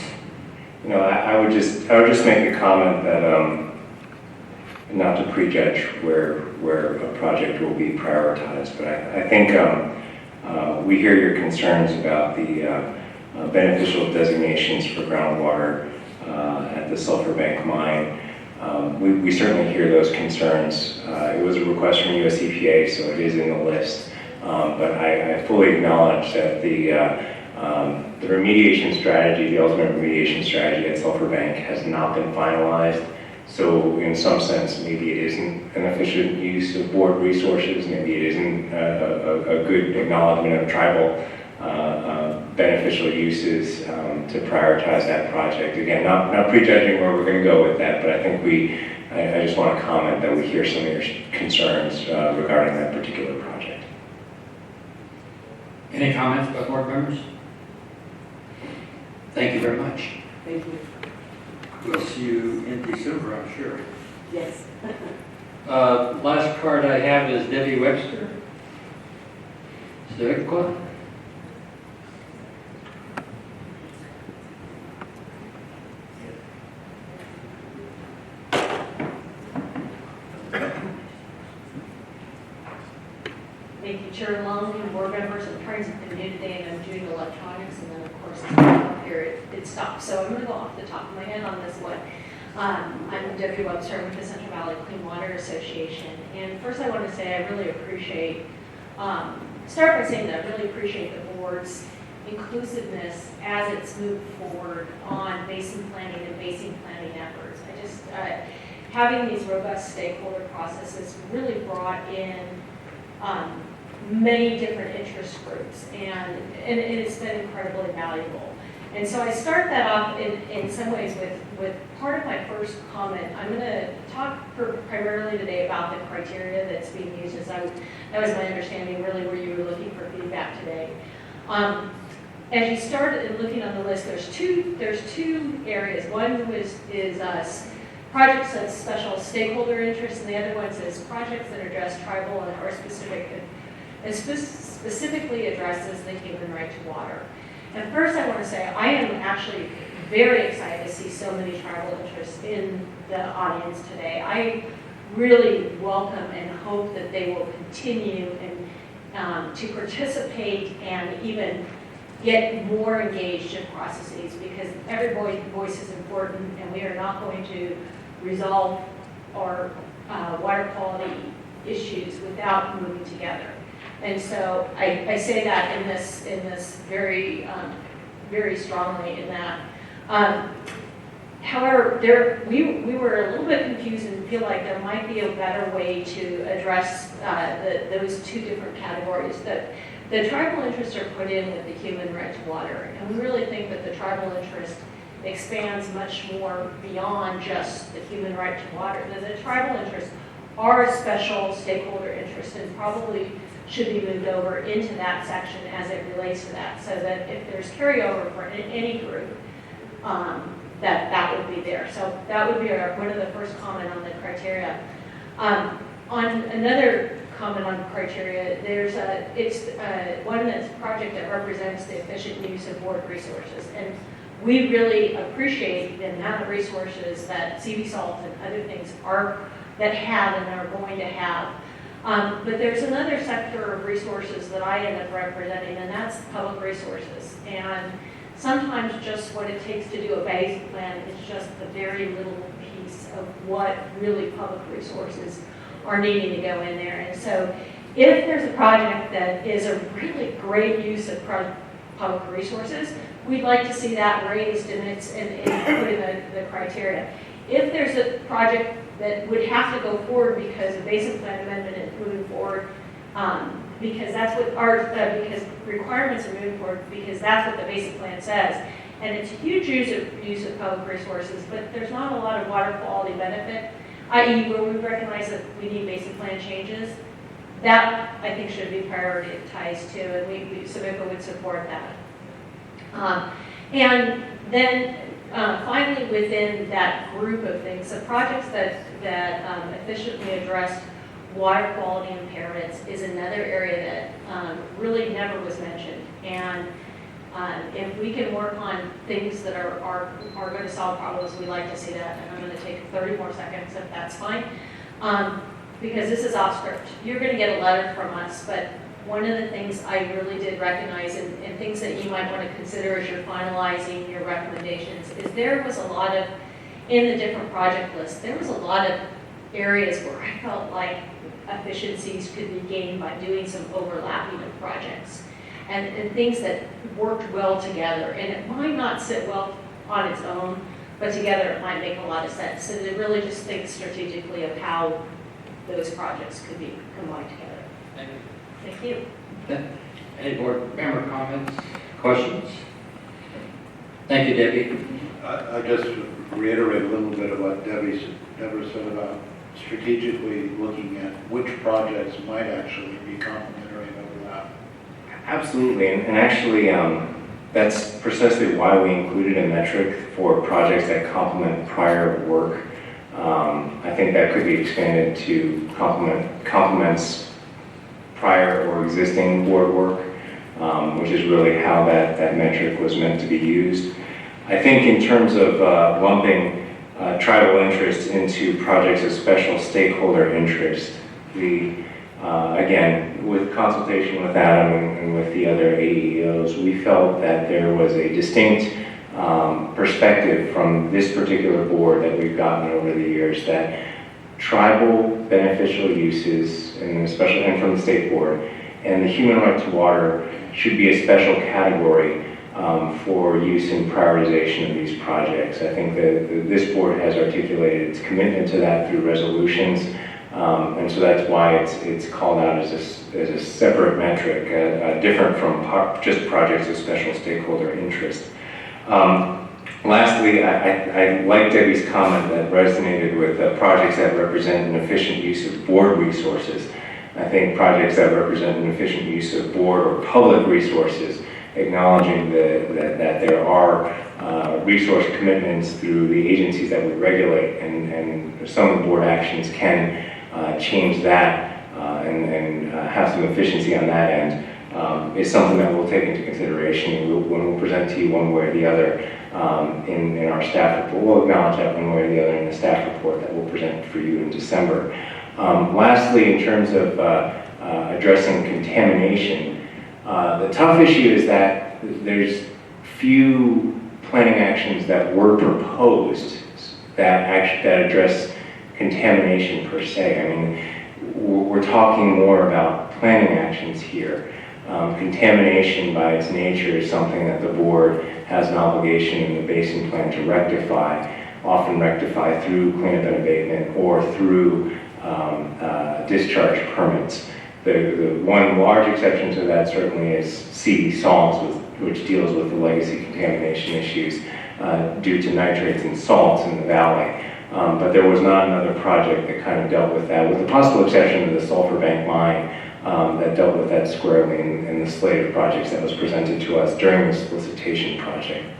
You know, I would just make the comment that not to prejudge where a project will be prioritized, but I think we hear your concerns about the beneficial designations for groundwater at the Sulphur Bank mine. We certainly hear those concerns. It was a request from US EPA, so it is in the list. But I fully acknowledge that the remediation strategy, the ultimate remediation strategy at Sulphur Bank has not been finalized. So in some sense, maybe it isn't an efficient use of board resources. Maybe it isn't a good acknowledgement of tribal beneficial uses to prioritize that project. Again, not prejudging where we're going to go with that, but I think I just want to comment that we hear some of your concerns regarding that particular project. Any comments by board members? Thank you very much. Thank you. We'll see you in December, I'm sure. Yes. Last card I have is Debbie Webster. Civic Club. Thank you, Chair Long and board members. I'm trying something new today, and I'm doing electronics, and then of course up here it stops. So I'm going to go off the top of my head on this one. I'm Debbie Webster with the Central Valley Clean Water Association, and first I want to say I really appreciate. Start by saying that I really appreciate the board's inclusiveness as it's moved forward on basin planning and basin planning efforts. I just having these robust stakeholder processes really brought in many different interest groups, and it's been incredibly valuable. And so I start that off in some ways with part of my first comment. I'm going to talk primarily today about the criteria that's being used, as that was my understanding really where you were looking for feedback today. As you started looking on the list, there's two areas. One is projects of special stakeholder interest, and the other one says projects that address tribal or specifically addresses the human right to water. And first I want to say I am actually very excited to see so many tribal interests in the audience today. I really welcome and hope that they will continue and to participate and even get more engaged in processes, because every voice is important, and we are not going to resolve our water quality issues without moving together. And so I say that in this very very strongly in that. However, we were a little bit confused and feel like there might be a better way to address those two different categories. That the tribal interests are put in with the human right to water, and we really think that the tribal interest expands much more beyond just the human right to water. The tribal interests are a special stakeholder interest and probably should be moved over into that section as it relates to that, so that if there's carryover for any group, that would be there. So that would be one of the first comment on the criteria. On another comment on criteria, there's one that's a project that represents the efficient use of board resources, and we really appreciate the amount of resources that CV Salt and other things that have and are going to have. But there's another sector of resources that I end up representing, and that's public resources. And sometimes just what it takes to do a basin plan is just a very little piece of what really public resources are needing to go in there. And so if there's a project that is a really great use of public resources, we'd like to see that raised and put in the criteria. If there's a project that would have to go forward because a basin plan amendment is moving forward, because that's what because requirements are moving forward, because that's what the basin plan says, and it's a huge use of public resources, but there's not a lot of water quality benefit, i.e. where we recognize that we need basin plan changes. That I think should be prioritized too, and Civica would support that. And then finally, within that group of things, the projects that efficiently address water quality impairments is another area that really never was mentioned. And If we can work on things that are going to solve problems, we like to see that. And I'm going to take 30 more seconds if that's fine. Because this is off script. You're going to get a letter from us, but one of the things I really did recognize and things that you might want to consider as you're finalizing your recommendations is there was a lot of, in the different project lists, there was a lot of areas where I felt like efficiencies could be gained by doing some overlapping of projects and things that worked well together. And it might not sit well on its own, but together it might make a lot of sense. So to really just think strategically of how those projects could be combined together. Thank you. Thank you. Any board member comments, questions? Thank you, Debbie. I just reiterate a little bit of what Deborah said about strategically looking at which projects might actually be complementary and overlap. Absolutely, and actually, that's precisely why we included a metric for projects that complement prior work. I think that could be expanded to complements prior or existing board work, which is really how that metric was meant to be used. I think in terms of lumping tribal interest into projects of special stakeholder interest, we, again, with consultation with Adam and with the other AEOs, we felt that there was a distinct perspective from this particular board that we've gotten over the years that tribal beneficial uses, and especially and from the state board, and the human right to water should be a special category for use in prioritization of these projects. I think that this board has articulated its commitment to that through resolutions, and so that's why it's called out as a separate metric, different from just projects of special stakeholder interest. Lastly, I like Debbie's comment that resonated with projects that represent an efficient use of board resources. I think projects that represent an efficient use of board or public resources, acknowledging that there are resource commitments through the agencies that we regulate, and some of the board actions can change that and have some efficiency on that end, is something that we'll take into consideration when we'll present to you one way or the other in our staff report. We'll acknowledge that one way or the other in the staff report that we'll present for you in December. Lastly, in terms of addressing contamination, the tough issue is that there's few planning actions that were proposed that address contamination per se. I mean, we're talking more about planning actions here. Contamination by its nature is something that the board has an obligation in the basin plan to often rectify through cleanup and abatement or through discharge permits. The one large exception to that certainly is CD salts, which deals with the legacy contamination issues due to nitrates and salts in the valley. But there was not another project that kind of dealt with that, with the possible exception of the Sulphur Bank mine that dealt with that squarely in the slate of projects that was presented to us during the solicitation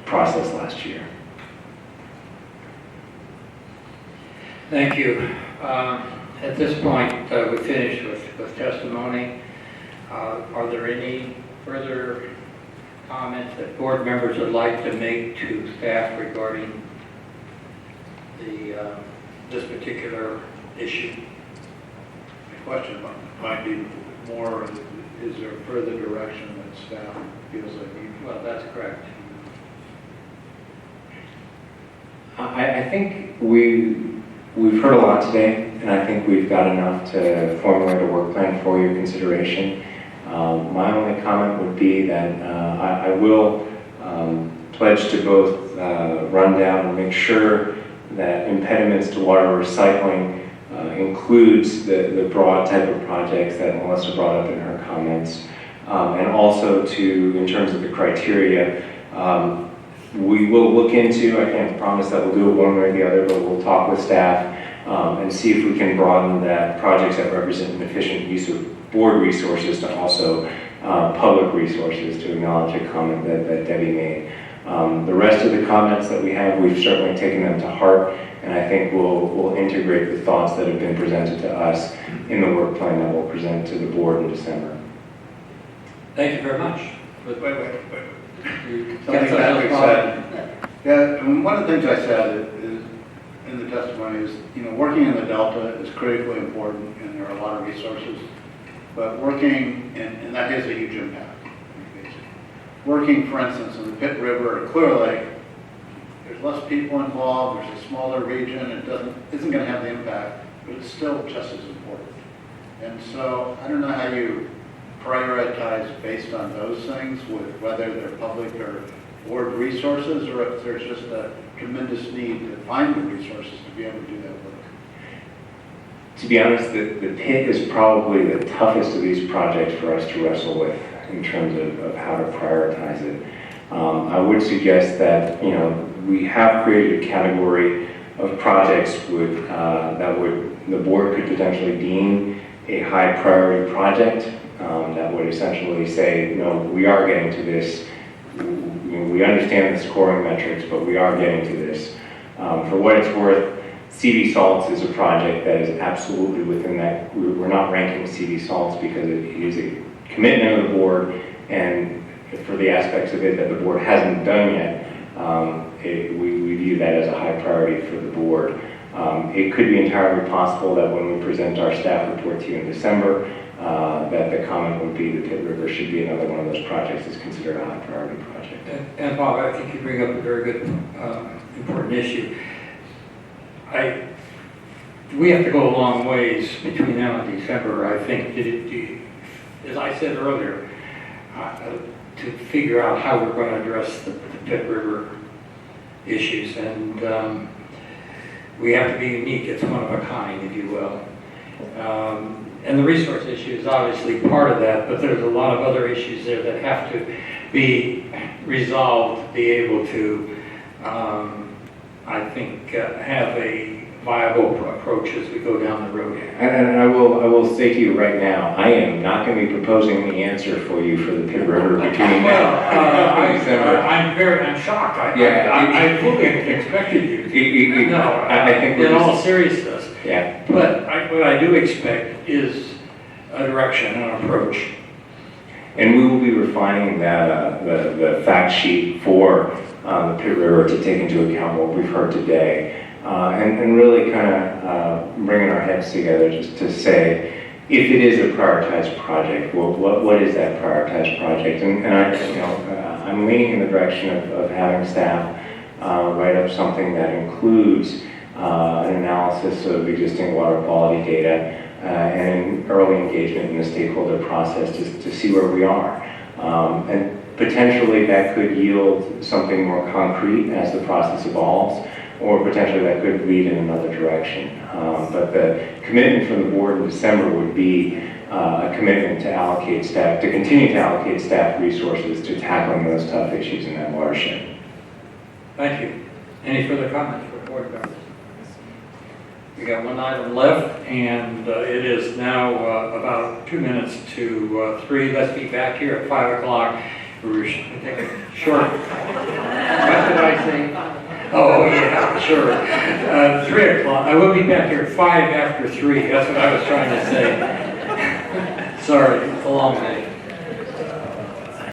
process last year. Thank you. At this point, we finished with testimony. Are there any further comments that board members would like to make to staff regarding this particular issue? The question might be more, is there further direction that staff feels like you? Well, that's correct. I think we've heard a lot today, and I think we've got enough to formulate a work plan for your consideration. My only comment would be that I will pledge to both run down and make sure that impediments to water recycling includes the broad type of projects that Melissa brought up in her comments, and also in terms of the criteria, we will look into, I can't promise that we'll do it one way or the other, but we'll talk with staff and see if we can broaden that projects that represent an efficient use of board resources to also public resources, to acknowledge a comment that Debbie made. The rest of the comments that we have, we've certainly taken them to heart, and I think we'll integrate the thoughts that have been presented to us in the work plan that we'll present to the board in December. Thank you very much. Wait. You got Something some that of we those problems? said. Yeah, I mean, one of the things I said is, in the testimony is, working in the Delta is critically important and there are a lot of resources. But working, and that has a huge impact. Working, for instance, in the Pitt River or Clear Lake, there's less people involved, there's a smaller region, isn't going to have the impact, but it's still just as important. And so I don't know how you prioritize based on those things, with whether they're public or board resources, or if there's just a tremendous need to find the resources to be able to do that work. To be honest, the pit is probably the toughest of these projects for us to wrestle with in terms of how to prioritize it. I would suggest that, we have created a category of projects the board could potentially deem a high priority project that would essentially say, no, we are getting to this. We understand the scoring metrics, but we are getting to this. For what it's worth, CV Salts is a project that is absolutely within that. We're not ranking CV Salts because it is a commitment of the board, and for the aspects of it that the board hasn't done yet, we view that as a high priority for the board. It could be entirely possible that when we present our staff report to you in December, that the comment would be the Pitt River should be another one of those projects that's considered a high priority project. And Bob, I think you bring up a very good, important issue. We have to go a long ways between now and December, I think, as I said earlier, to figure out how we're going to address the Pitt River issues. And we have to be unique. It's one of a kind, if you will. And the resource issue is obviously part of that, but there's a lot of other issues there that have to be resolved to be able to, I think, have a viable approach as we go down the road. And I will say to you right now, I am not going to be proposing the answer for you for the Pitt River between now and December. I'm shocked. I fully expected you to. No, I think in all seriousness. Yeah. But what I do expect is a direction, an approach. And we will be refining that the fact sheet for the Pitt River to take into account what we've heard today. And really kind of bringing our heads together just to say, if it is a prioritized project, well, what is that prioritized project? And I'm leaning in the direction of having staff write up something that includes an analysis of existing water quality data and early engagement in the stakeholder process to see where we are. And potentially that could yield something more concrete as the process evolves, or potentially that could lead in another direction. But the commitment from the board in December would be a commitment to allocate staff, to continue to allocate staff resources to tackling those tough issues in that watershed. Thank you. Any further comments for board members? We got one item left, and it is now about 2 minutes to 3. Let's be back here at 5 o'clock. We're taking a short. What did I say? Oh, yeah, sure. 3 o'clock. I will be back here at 5 after 3. That's what I was trying to say. Sorry, it's a long day.